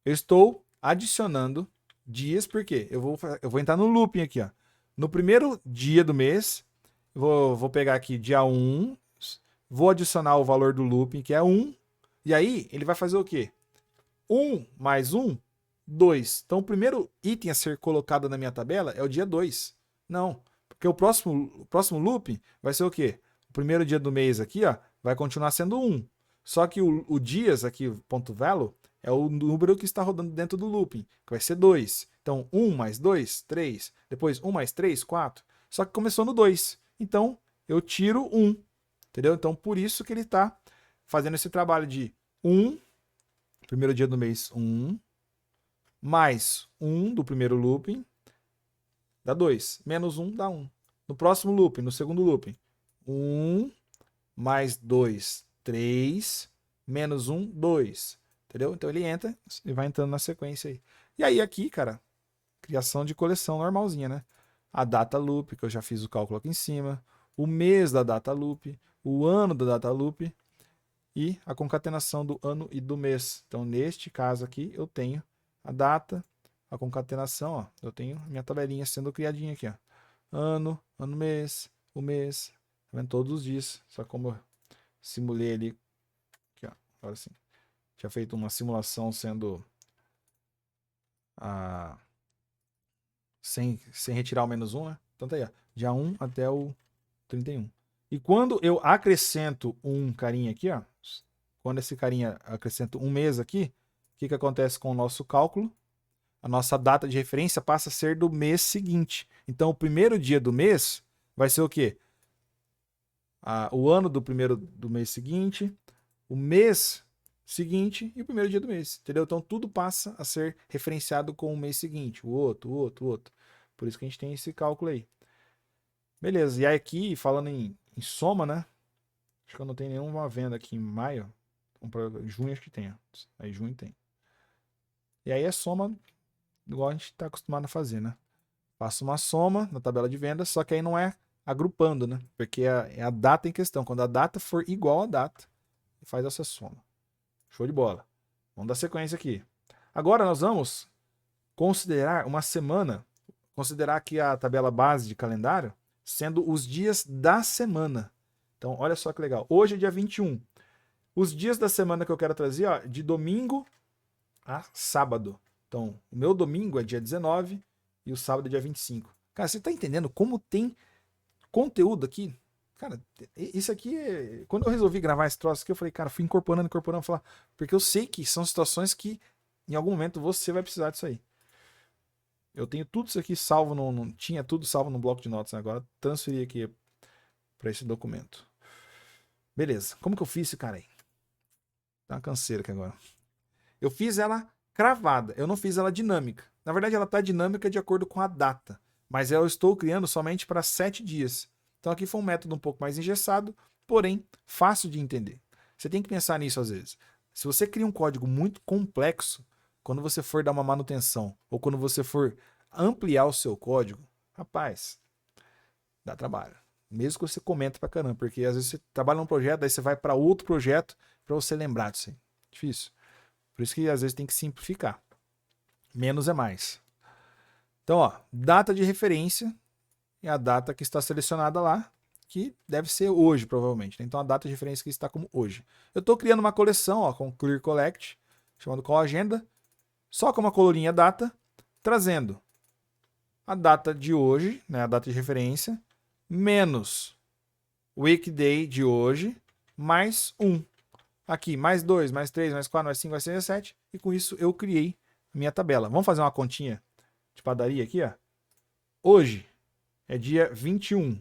Eu estou adicionando dias, porque eu vou entrar no looping aqui, ó. No primeiro dia do mês, vou pegar aqui dia 1, vou adicionar o valor do looping, que é 1, e aí ele vai fazer o quê? 1 mais 1, 2. Então, o primeiro item a ser colocado na minha tabela é o dia 2. Não, porque o próximo looping vai ser o quê? O primeiro dia do mês aqui, ó, vai continuar sendo 1. Só que o dias aqui, ponto .velo, é o número que está rodando dentro do looping, que vai ser 2. Então, 1 mais 2, 3. Depois, 1 mais 3, 4. Só que começou no 2. Então, eu tiro 1. Entendeu? Então, por isso que ele está fazendo esse trabalho de 1, primeiro dia do mês, 1, mais 1 do primeiro looping, dá 2. Menos 1 dá 1. No próximo looping, no segundo looping, 1 mais 2, 3, menos 1, 2. Entendeu? Então ele entra e vai entrando na sequência aí. E aí aqui, cara, criação de coleção normalzinha, né? A data loop, que eu já fiz o cálculo aqui em cima, o mês da data loop, o ano da data loop e a concatenação do ano e do mês. Então, neste caso aqui, eu tenho a data, a concatenação, ó, eu tenho minha tabelinha sendo criadinha aqui, ó. Ano, mês, o mês, tá vendo? Todos os dias. Só como eu simulei ali, aqui, ó, agora sim. Tinha feito uma simulação sendo sem retirar o menos 1, né? Então tá aí, ó, dia 1 até o 31. E quando eu acrescento um carinha aqui, ó, quando esse carinha acrescenta um mês aqui, o que acontece com o nosso cálculo? A nossa data de referência passa a ser do mês seguinte. Então, o primeiro dia do mês vai ser o quê? O ano do primeiro do mês seguinte, o mês seguinte e o primeiro dia do mês. Entendeu? Então, tudo passa a ser referenciado com o mês seguinte, o outro, o outro, o outro. Por isso que a gente tem esse cálculo aí. Beleza, e aí aqui, falando em soma, né? Acho que eu não tenho nenhuma venda aqui em maio. Para junho acho que tem. Aí junho tem. E aí é soma igual a gente está acostumado a fazer, né? Faço uma soma na tabela de vendas, só que aí não é agrupando, né? Porque é a data em questão. Quando a data for igual à data, faz essa soma. Show de bola. Vamos dar sequência aqui. Agora nós vamos considerar uma semana, considerar aqui a tabela base de calendário, sendo os dias da semana. Então, olha só que legal. Hoje é dia 21. Os dias da semana que eu quero trazer, ó, de domingo a sábado. Então, o meu domingo é dia 19 e o sábado é dia 25. Cara, você tá entendendo como tem conteúdo aqui? Cara, isso aqui é... Quando eu resolvi gravar esse troço aqui, eu falei, cara, fui incorporando, falar, porque eu sei que são situações que em algum momento você vai precisar disso aí. Eu tenho tudo isso aqui salvo, tinha tudo salvo no bloco de notas, né? Agora transferi aqui para esse documento. Beleza, como que eu fiz esse cara aí? Tá uma canseira aqui agora. Eu fiz ela cravada, eu não fiz ela dinâmica. Na verdade, ela está dinâmica de acordo com a data, mas eu estou criando somente para 7 dias. Então aqui foi um método um pouco mais engessado, porém fácil de entender. Você tem que pensar nisso às vezes. Se você cria um código muito complexo, quando você for dar uma manutenção ou quando você for ampliar o seu código, rapaz, dá trabalho. Mesmo que você comenta pra caramba, porque às vezes você trabalha num projeto, daí você vai para outro projeto para você lembrar disso aí. Difícil. Por isso que às vezes tem que simplificar. Menos é mais. Então, ó, data de referência é a data que está selecionada lá, que deve ser hoje, provavelmente. Né? Então, a data de referência que está como hoje. Eu estou criando uma coleção, ó, com Clear Collect, chamando Call Agenda, só com uma coluninha data, trazendo a data de hoje, né, a data de referência, menos o weekday de hoje, mais 1. Aqui, mais 2, mais 3, mais 4, mais 5, mais 6, mais 7. E com isso eu criei minha tabela. Vamos fazer uma continha de padaria aqui, ó. Hoje é dia 21.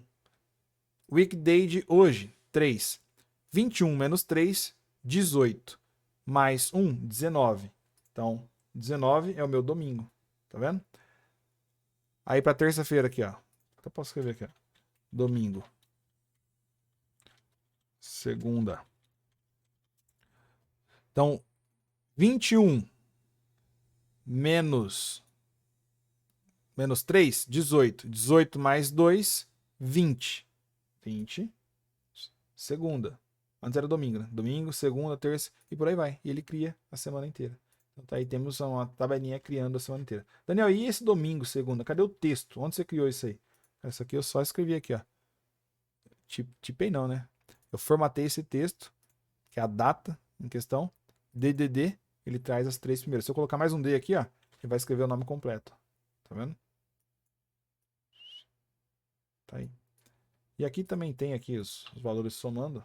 Weekday de hoje, 3. 21 menos 3, 18. mais 1, 19. Então, 19 é o meu domingo. Tá vendo? Aí para terça-feira aqui, ó. Eu posso escrever aqui, ó. Domingo. Segunda. Então, 21 menos 3, 18. 18 mais 2, 20. 20. Segunda. Antes era domingo, né? Domingo, segunda, terça e por aí vai. E ele cria a semana inteira. Então tá aí, temos uma tabelinha criando a semana inteira. Daniel, e esse domingo, segunda? Cadê o texto? Onde você criou isso aí? Essa aqui eu só escrevi aqui, ó. Tipei não, né? Eu formatei esse texto, que é a data em questão. DDD, ele traz as 3 primeiras. Se eu colocar mais um D aqui, ó, ele vai escrever o nome completo. Tá vendo? Tá aí. E aqui também tem aqui os valores somando.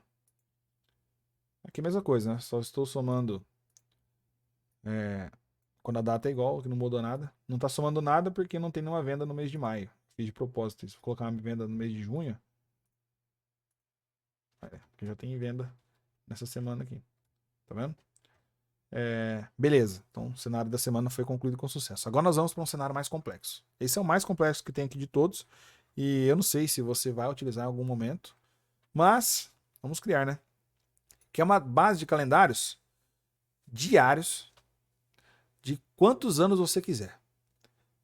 Aqui é a mesma coisa, né? Só estou somando quando a data é igual, que não mudou nada. Não está somando nada porque não tem nenhuma venda no mês de maio. Fiz de propósito isso. Vou colocar uma venda no mês de junho. Porque já tem venda nessa semana aqui. Tá vendo? Beleza. Então o cenário da semana foi concluído com sucesso. Agora nós vamos para um cenário mais complexo. Esse é o mais complexo que tem aqui de todos. E eu não sei se você vai utilizar em algum momento. Mas vamos criar, né? Que é uma base de calendários diários de quantos anos você quiser.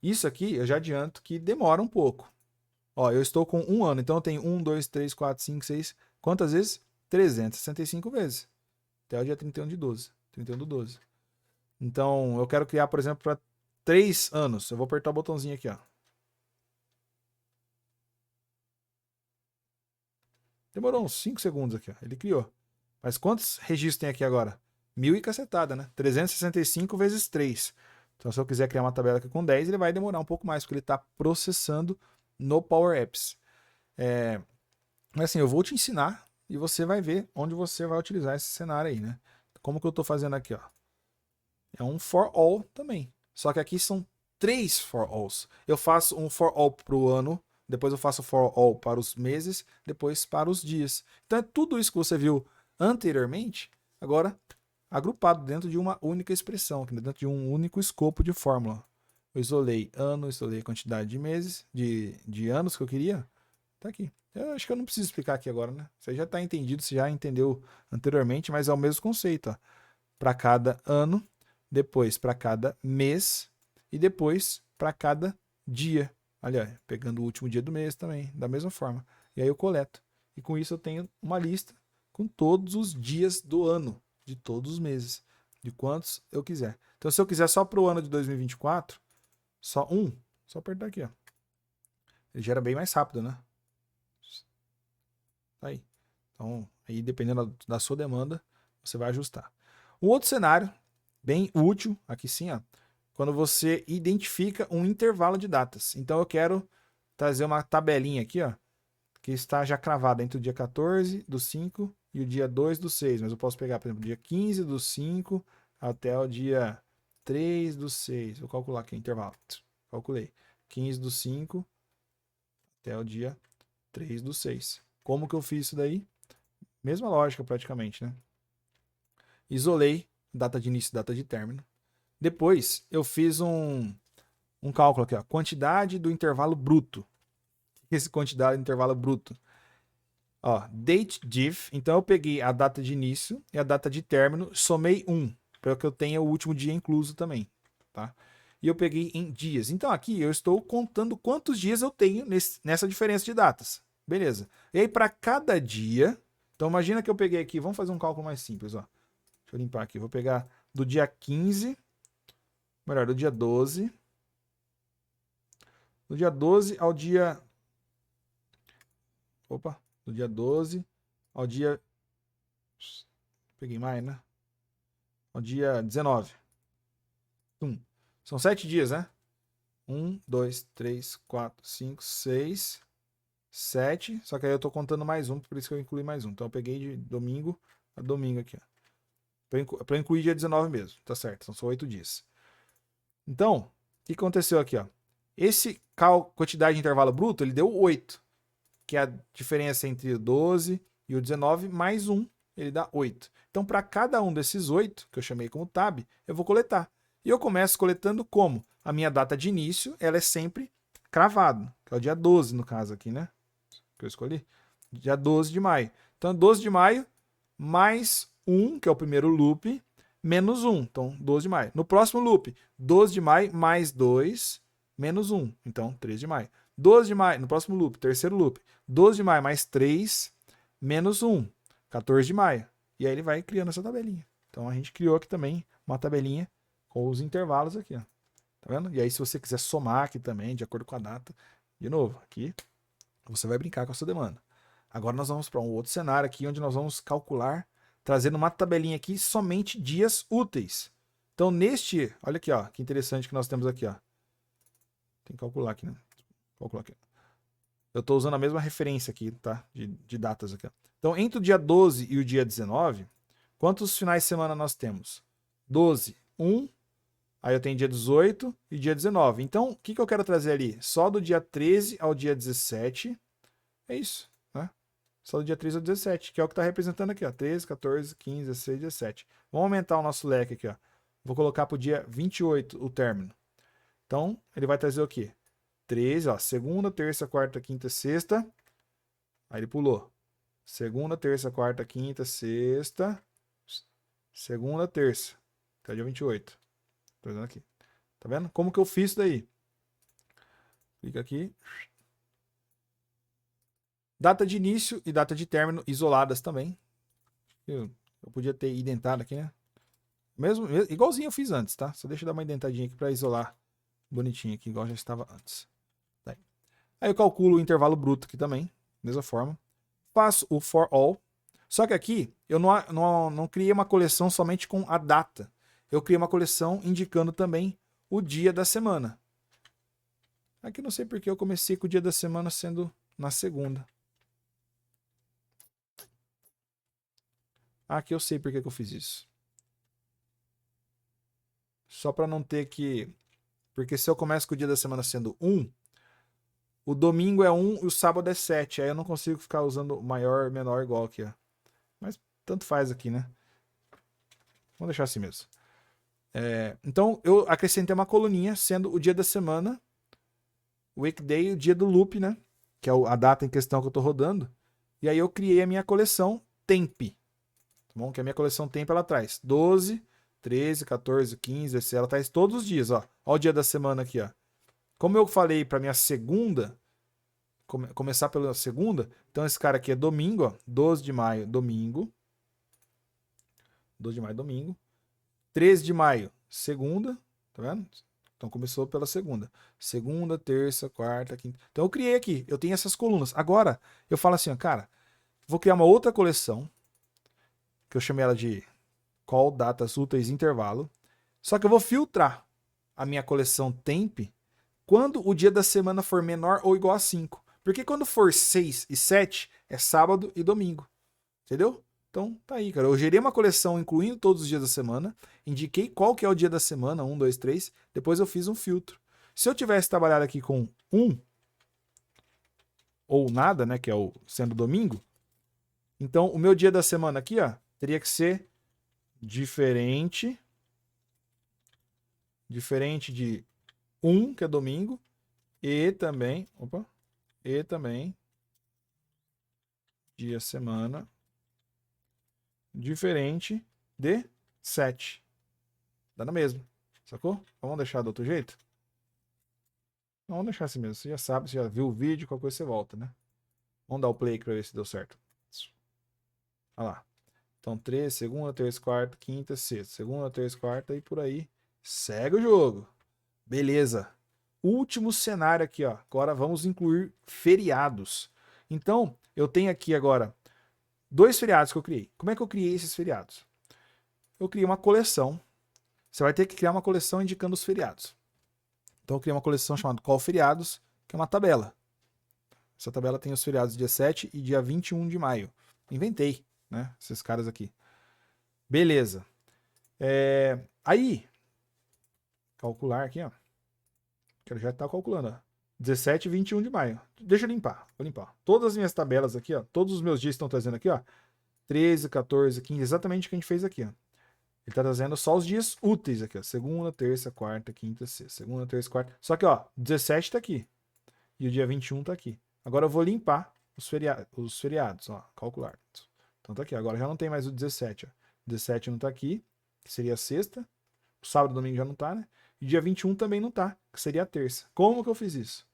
Isso aqui eu já adianto que demora um pouco. Ó, eu estou com 1 ano, então eu tenho 1, 2, 3, 4, 5, 6. Quantas vezes? 365 vezes. Até o dia 31 de 12. 31 do 12. Então eu quero criar, por exemplo, para 3 anos. Eu vou apertar o botãozinho aqui, ó. Demorou uns 5 segundos aqui, ó. Ele criou. Mas quantos registros tem aqui agora? 1000 e cacetada, né? 365 vezes 3. Então, se eu quiser criar uma tabela aqui com 10, ele vai demorar um pouco mais, porque ele está processando no Power Apps. Mas assim, eu vou te ensinar e você vai ver onde você vai utilizar esse cenário aí, né? Como que eu estou fazendo aqui, ó? É um for all também. Só que aqui são 3 for alls. Eu faço um for all para o ano, depois eu faço for all para os meses, depois para os dias. Então é tudo isso que você viu anteriormente, agora agrupado dentro de uma única expressão, dentro de um único escopo de fórmula. Eu isolei ano, isolei a quantidade de meses, de anos que eu queria. Tá aqui. Eu acho que eu não preciso explicar aqui agora, né? Você já está entendido, você já entendeu anteriormente, mas é o mesmo conceito. Para cada ano, depois para cada mês e depois para cada dia. Olha, pegando o último dia do mês também, da mesma forma. E aí eu coleto. E com isso eu tenho uma lista com todos os dias do ano, de todos os meses, de quantos eu quiser. Então, se eu quiser só para o ano de 2024, só apertar aqui, ó. Ele gera bem mais rápido, né? Tá aí. Então, aí dependendo da sua demanda, você vai ajustar. Um outro cenário, bem útil, aqui sim, ó, quando você identifica um intervalo de datas. Então eu quero trazer uma tabelinha aqui, ó, que está já cravada entre o dia 14 do 5 e o dia 2 do 6. Mas eu posso pegar, por exemplo, o dia 15 do 5 até o dia 3 do 6. Vou calcular aqui o intervalo. Calculei. 15 do 5 até o dia 3 do 6. Como que eu fiz isso daí? Mesma lógica praticamente, né? Isolei data de início e data de término. Depois eu fiz um cálculo aqui, ó, quantidade do intervalo bruto. Esse quantidade do intervalo bruto. Ó, date div, então eu peguei a data de início e a data de término, somei 1, para que eu tenha o último dia incluso também, tá? E eu peguei em dias. Então aqui eu estou contando quantos dias eu tenho nessa diferença de datas. Beleza. E aí para cada dia, então imagina que eu peguei aqui, vamos fazer um cálculo mais simples, ó. Deixa eu limpar aqui, vou pegar do dia 15, melhor, do dia 12, do dia 12 ao dia... Opa, do dia 12 ao dia... Peguei mais, né? Ao dia 19. São 7 dias, né? 1, 2, 3, 4, 5, 6, 7. Só que aí eu tô contando mais um, por isso que eu incluí mais um. Então eu peguei de domingo a domingo aqui, ó. Pra incluir dia 19 mesmo, tá certo? Então são 8 dias. Então, o que aconteceu aqui, ó? Esse quantidade de intervalo bruto, ele deu 8, que é a diferença entre o 12 e o 19 mais 1, ele dá 8. Então, para cada um desses 8, que eu chamei como tab, eu vou coletar. E eu começo coletando como? A minha data de início, ela é sempre cravado, que é o dia 12 no caso aqui, né? Que eu escolhi. Dia 12 de maio. Então, 12 de maio mais 1, que é o primeiro loop, menos 1. Então, 12 de maio. No próximo loop, 12 de maio mais 2, menos 1. Então, 13 de maio. 12 de maio, no próximo loop, terceiro loop, 12 de maio mais 3, menos 1. 14 de maio. E aí ele vai criando essa tabelinha. Então, a gente criou aqui também uma tabelinha com os intervalos aqui, ó. Tá vendo? E aí, se você quiser somar aqui também, de acordo com a data, de novo, aqui, você vai brincar com a sua demanda. Agora nós vamos para um outro cenário aqui, onde nós vamos calcular, trazendo uma tabelinha aqui, somente dias úteis. Então, neste, olha aqui, ó, que interessante que nós temos aqui, ó. Tem que calcular aqui, né? Calcular aqui. Eu estou usando a mesma referência aqui, tá? De datas aqui, ó. Então, entre o dia 12 e o dia 19, quantos finais de semana nós temos? 12, 1, aí eu tenho dia 18 e dia 19. Então, o que eu quero trazer ali? Só do dia 13 ao dia 17, é isso, né? Só do dia 13 ao 17, que é o que está representando aqui, ó. 13, 14, 15, 16, 17. Vamos aumentar o nosso leque aqui, ó. Vou colocar para o dia 28 o término. Então, ele vai trazer o quê? 13, ó. Segunda, terça, quarta, quinta, sexta. Aí ele pulou. Segunda, terça, quarta, quinta, sexta. Segunda, terça. Até o dia 28. Tô vendo aqui. Tá vendo? Como que eu fiz isso daí? Clica aqui. Data de início e data de término isoladas também. Eu podia ter identado aqui, né? Igualzinho eu fiz antes, tá? Só deixa eu dar uma identadinha aqui para isolar bonitinho aqui, igual já estava antes. Aí eu calculo o intervalo bruto aqui também, mesma forma. Faço o for all. Só que aqui eu não criei uma coleção somente com a data. Eu criei uma coleção indicando também o dia da semana. Aqui não sei porque eu comecei com o dia da semana sendo na segunda. Aqui eu sei porque que eu fiz isso. Só para não ter que... Porque se eu começo com o dia da semana sendo 1, o domingo é 1 e o sábado é 7. Aí eu não consigo ficar usando maior, menor, igual aqui, ó. Mas tanto faz aqui, né? Vamos deixar assim mesmo. Então eu acrescentei uma coluninha sendo o dia da semana, weekday, o dia do loop, né? Que é a data em questão que eu estou rodando. E aí eu criei a minha coleção temp. Tá bom? Que a minha coleção temp ela traz 12, 13, 14, 15, etc. Ela traz todos os dias, ó. Ó o dia da semana aqui, ó. Como eu falei para minha segunda, começar pela segunda, então esse cara aqui é domingo, ó. 12 de maio, domingo. 12 de maio, domingo. 13 de maio, segunda, tá vendo? Então começou pela segunda. Segunda, terça, quarta, quinta. Então eu criei aqui, eu tenho essas colunas. Agora eu falo assim, ó, cara, vou criar uma outra coleção, que eu chamei ela de call datas úteis intervalo. Só que eu vou filtrar a minha coleção temp quando o dia da semana for menor ou igual a 5. Porque quando for 6 e 7, é sábado e domingo. Entendeu? Então, tá aí, cara. Eu gerei uma coleção incluindo todos os dias da semana, indiquei qual que é o dia da semana, 1, 2, 3, depois eu fiz um filtro. Se eu tivesse trabalhado aqui com 1, ou nada, né, que é o sendo domingo, então o meu dia da semana aqui, ó, teria que ser diferente de 1, que é domingo, e também dia semana diferente de 7. Dá na mesma, sacou? Vamos deixar do outro jeito? Vamos deixar assim mesmo. Você já sabe, você já viu o vídeo, qualquer coisa você volta, né? Vamos dar o play aqui pra ver se deu certo. Olha lá. Então, 3, segunda, terça, quarta, quinta, sexta. Segunda, terça, quarta e por aí. Segue o jogo. Beleza. Último cenário aqui, ó. Agora vamos incluir feriados. Então, eu tenho aqui agora 2 feriados que eu criei. Como é que eu criei esses feriados? Eu criei uma coleção. Você vai ter que criar uma coleção indicando os feriados. Então eu criei uma coleção chamada Call Feriados, que é uma tabela. Essa tabela tem os feriados dia 7 e dia 21 de maio. Inventei, né? Esses caras aqui. Beleza. Aí, calcular aqui, ó. Quero já estar calculando, ó. 17 e 21 de maio. Deixa eu limpar. Vou limpar. Todas as minhas tabelas aqui, ó. Todos os meus dias estão trazendo aqui, ó. 13, 14, 15, exatamente o que a gente fez aqui, ó. Ele tá trazendo só os dias úteis aqui, ó. Segunda, terça, quarta, quinta, sexta. Segunda, terça, quarta. Só que, ó, 17 tá aqui. E o dia 21 tá aqui. Agora eu vou limpar os feriados, ó. Calcular. Então tá aqui. Agora já não tem mais o 17, ó. 17 não tá aqui, que seria a sexta. O sábado e domingo já não tá, né? E dia 21 também não tá, que seria a terça. Como que eu fiz isso?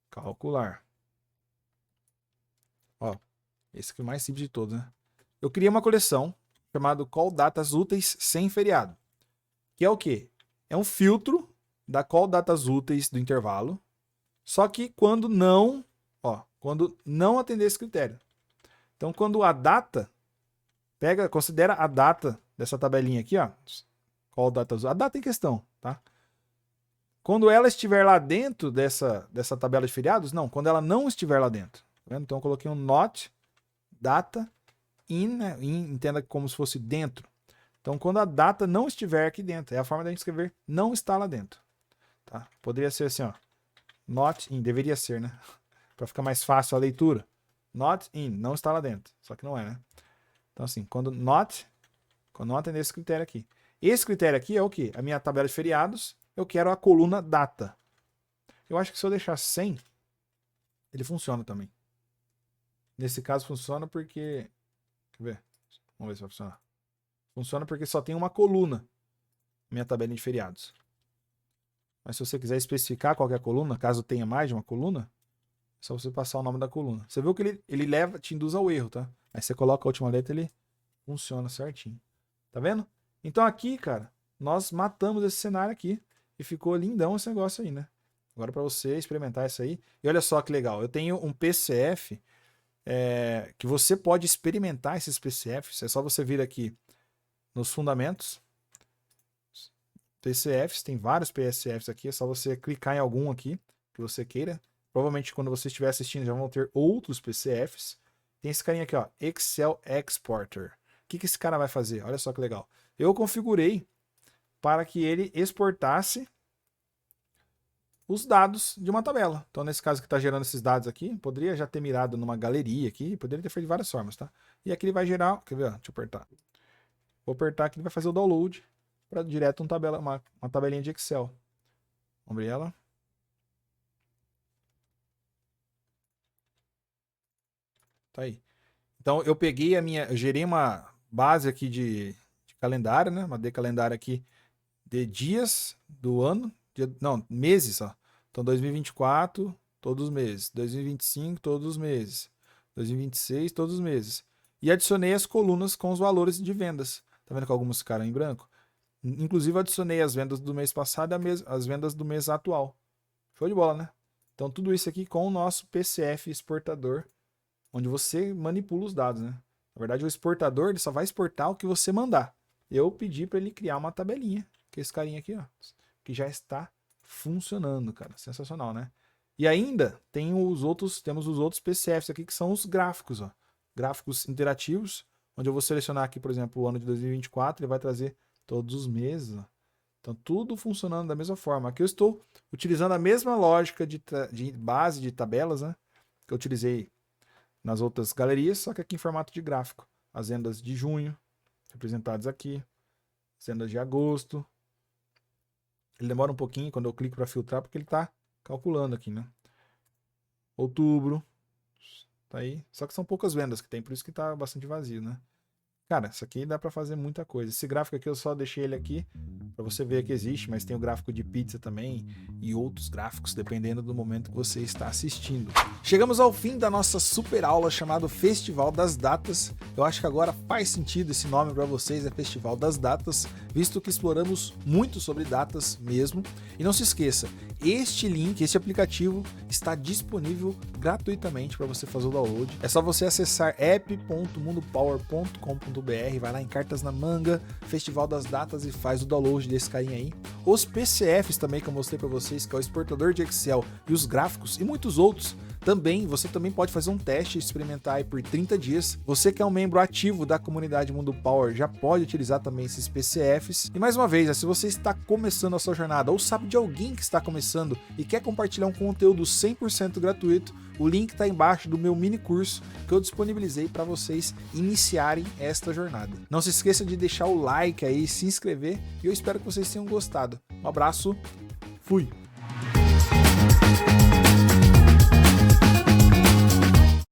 Calcular. Ó, esse aqui é o mais simples de todos, né? Eu criei uma coleção chamada Call Datas Úteis sem feriado. Que é o quê? É um filtro da Call Datas Úteis do intervalo, só que quando não atender esse critério. Então, quando a data, considera a data dessa tabelinha aqui, ó, Call Datas, a data em questão, tá? Quando ela estiver lá dentro dessa tabela de feriados, não, quando ela não estiver lá dentro. Tá vendo? Então, eu coloquei um not data in, né? Entenda como se fosse dentro. Então, quando a data não estiver aqui dentro, é a forma da gente escrever não está lá dentro. Tá? Poderia ser assim, ó, not in, deveria ser, né? Para ficar mais fácil a leitura. Not in, não está lá dentro. Só que não é, né? Então, assim, quando não atender esse critério aqui. Esse critério aqui é o quê? A minha tabela de feriados, eu quero a coluna data. Eu acho que se eu deixar sem, ele funciona também. Nesse caso funciona porque... Quer ver? Vamos ver se vai funcionar. Funciona porque só tem uma coluna minha tabela de feriados. Mas se você quiser especificar qual que é a coluna, caso tenha mais de uma coluna, é só você passar o nome da coluna. Você viu que ele te induz ao erro, tá? Aí você coloca a última letra, ele funciona certinho. Tá vendo? Então aqui, cara, nós matamos esse cenário aqui e ficou lindão esse negócio aí, né? Agora para você experimentar isso aí. E olha só que legal, eu tenho um PCF que você pode experimentar esses PCFs. É só você vir aqui nos fundamentos. PCFs, tem vários PCFs aqui, é só você clicar em algum aqui que você queira. Provavelmente quando você estiver assistindo já vão ter outros PCFs. Tem esse carinha aqui, ó, Excel Exporter. O que esse cara vai fazer? Olha só que legal. Eu configurei para que ele exportasse os dados de uma tabela. Então, nesse caso que está gerando esses dados aqui, poderia já ter mirado numa galeria aqui, poderia ter feito de várias formas, tá? E aqui ele vai gerar, quer ver? Deixa eu apertar. Vou apertar aqui, ele vai fazer o download para direto uma tabelinha de Excel. Vamos abrir ela. Tá aí. Então, eu peguei eu gerei uma base aqui de calendário, né? Uma de calendário aqui de dias do ano, não, meses, ó. Então, 2024, todos os meses. 2025, todos os meses. 2026, todos os meses. E adicionei as colunas com os valores de vendas. Tá vendo que algumas ficaram em branco? Inclusive, adicionei as vendas do mês passado e as vendas do mês atual. Show de bola, né? Então, tudo isso aqui com o nosso PCF exportador, onde você manipula os dados, né? Na verdade, o exportador ele só vai exportar o que você mandar. Eu pedi para ele criar uma tabelinha, que é esse carinha aqui, ó, que já está funcionando, cara. Sensacional, né? E ainda temos os outros PCFs aqui, que são os gráficos, ó. Gráficos interativos, onde eu vou selecionar aqui, por exemplo, o ano de 2024, ele vai trazer todos os meses, ó. Então, tudo funcionando da mesma forma. Aqui eu estou utilizando a mesma lógica de base de tabelas, né? Que eu utilizei nas outras galerias, só que aqui em formato de gráfico. As vendas de junho, representadas aqui. As vendas de agosto. Ele demora um pouquinho quando eu clico para filtrar, porque ele está calculando aqui, né? Outubro. Tá aí. Só que são poucas vendas que tem, por isso que está bastante vazio, né? Cara, isso aqui dá para fazer muita coisa. Esse gráfico aqui eu só deixei ele aqui para você ver que existe, mas tem o gráfico de pizza também e outros gráficos, dependendo do momento que você está assistindo. Chegamos ao fim da nossa super aula chamada Festival das Datas. Eu acho que agora faz sentido esse nome para vocês, é Festival das Datas, visto que exploramos muito sobre datas mesmo. E não se esqueça, este aplicativo está disponível gratuitamente para você fazer o download. É só você acessar app.mundopower.com.br, vai lá em Cartas na Manga, Festival das Datas e faz o download desse carinha aí. Os PCFs também que eu mostrei para vocês, que é o exportador de Excel e os gráficos e muitos outros. Também, você também pode fazer um teste e experimentar aí por 30 dias. Você que é um membro ativo da comunidade Mundo Power já pode utilizar também esses PCFs. E mais uma vez, se você está começando a sua jornada ou sabe de alguém que está começando e quer compartilhar um conteúdo 100% gratuito, o link está embaixo do meu mini curso que eu disponibilizei para vocês iniciarem esta jornada. Não se esqueça de deixar o like aí, se inscrever e eu espero que vocês tenham gostado. Um abraço, fui!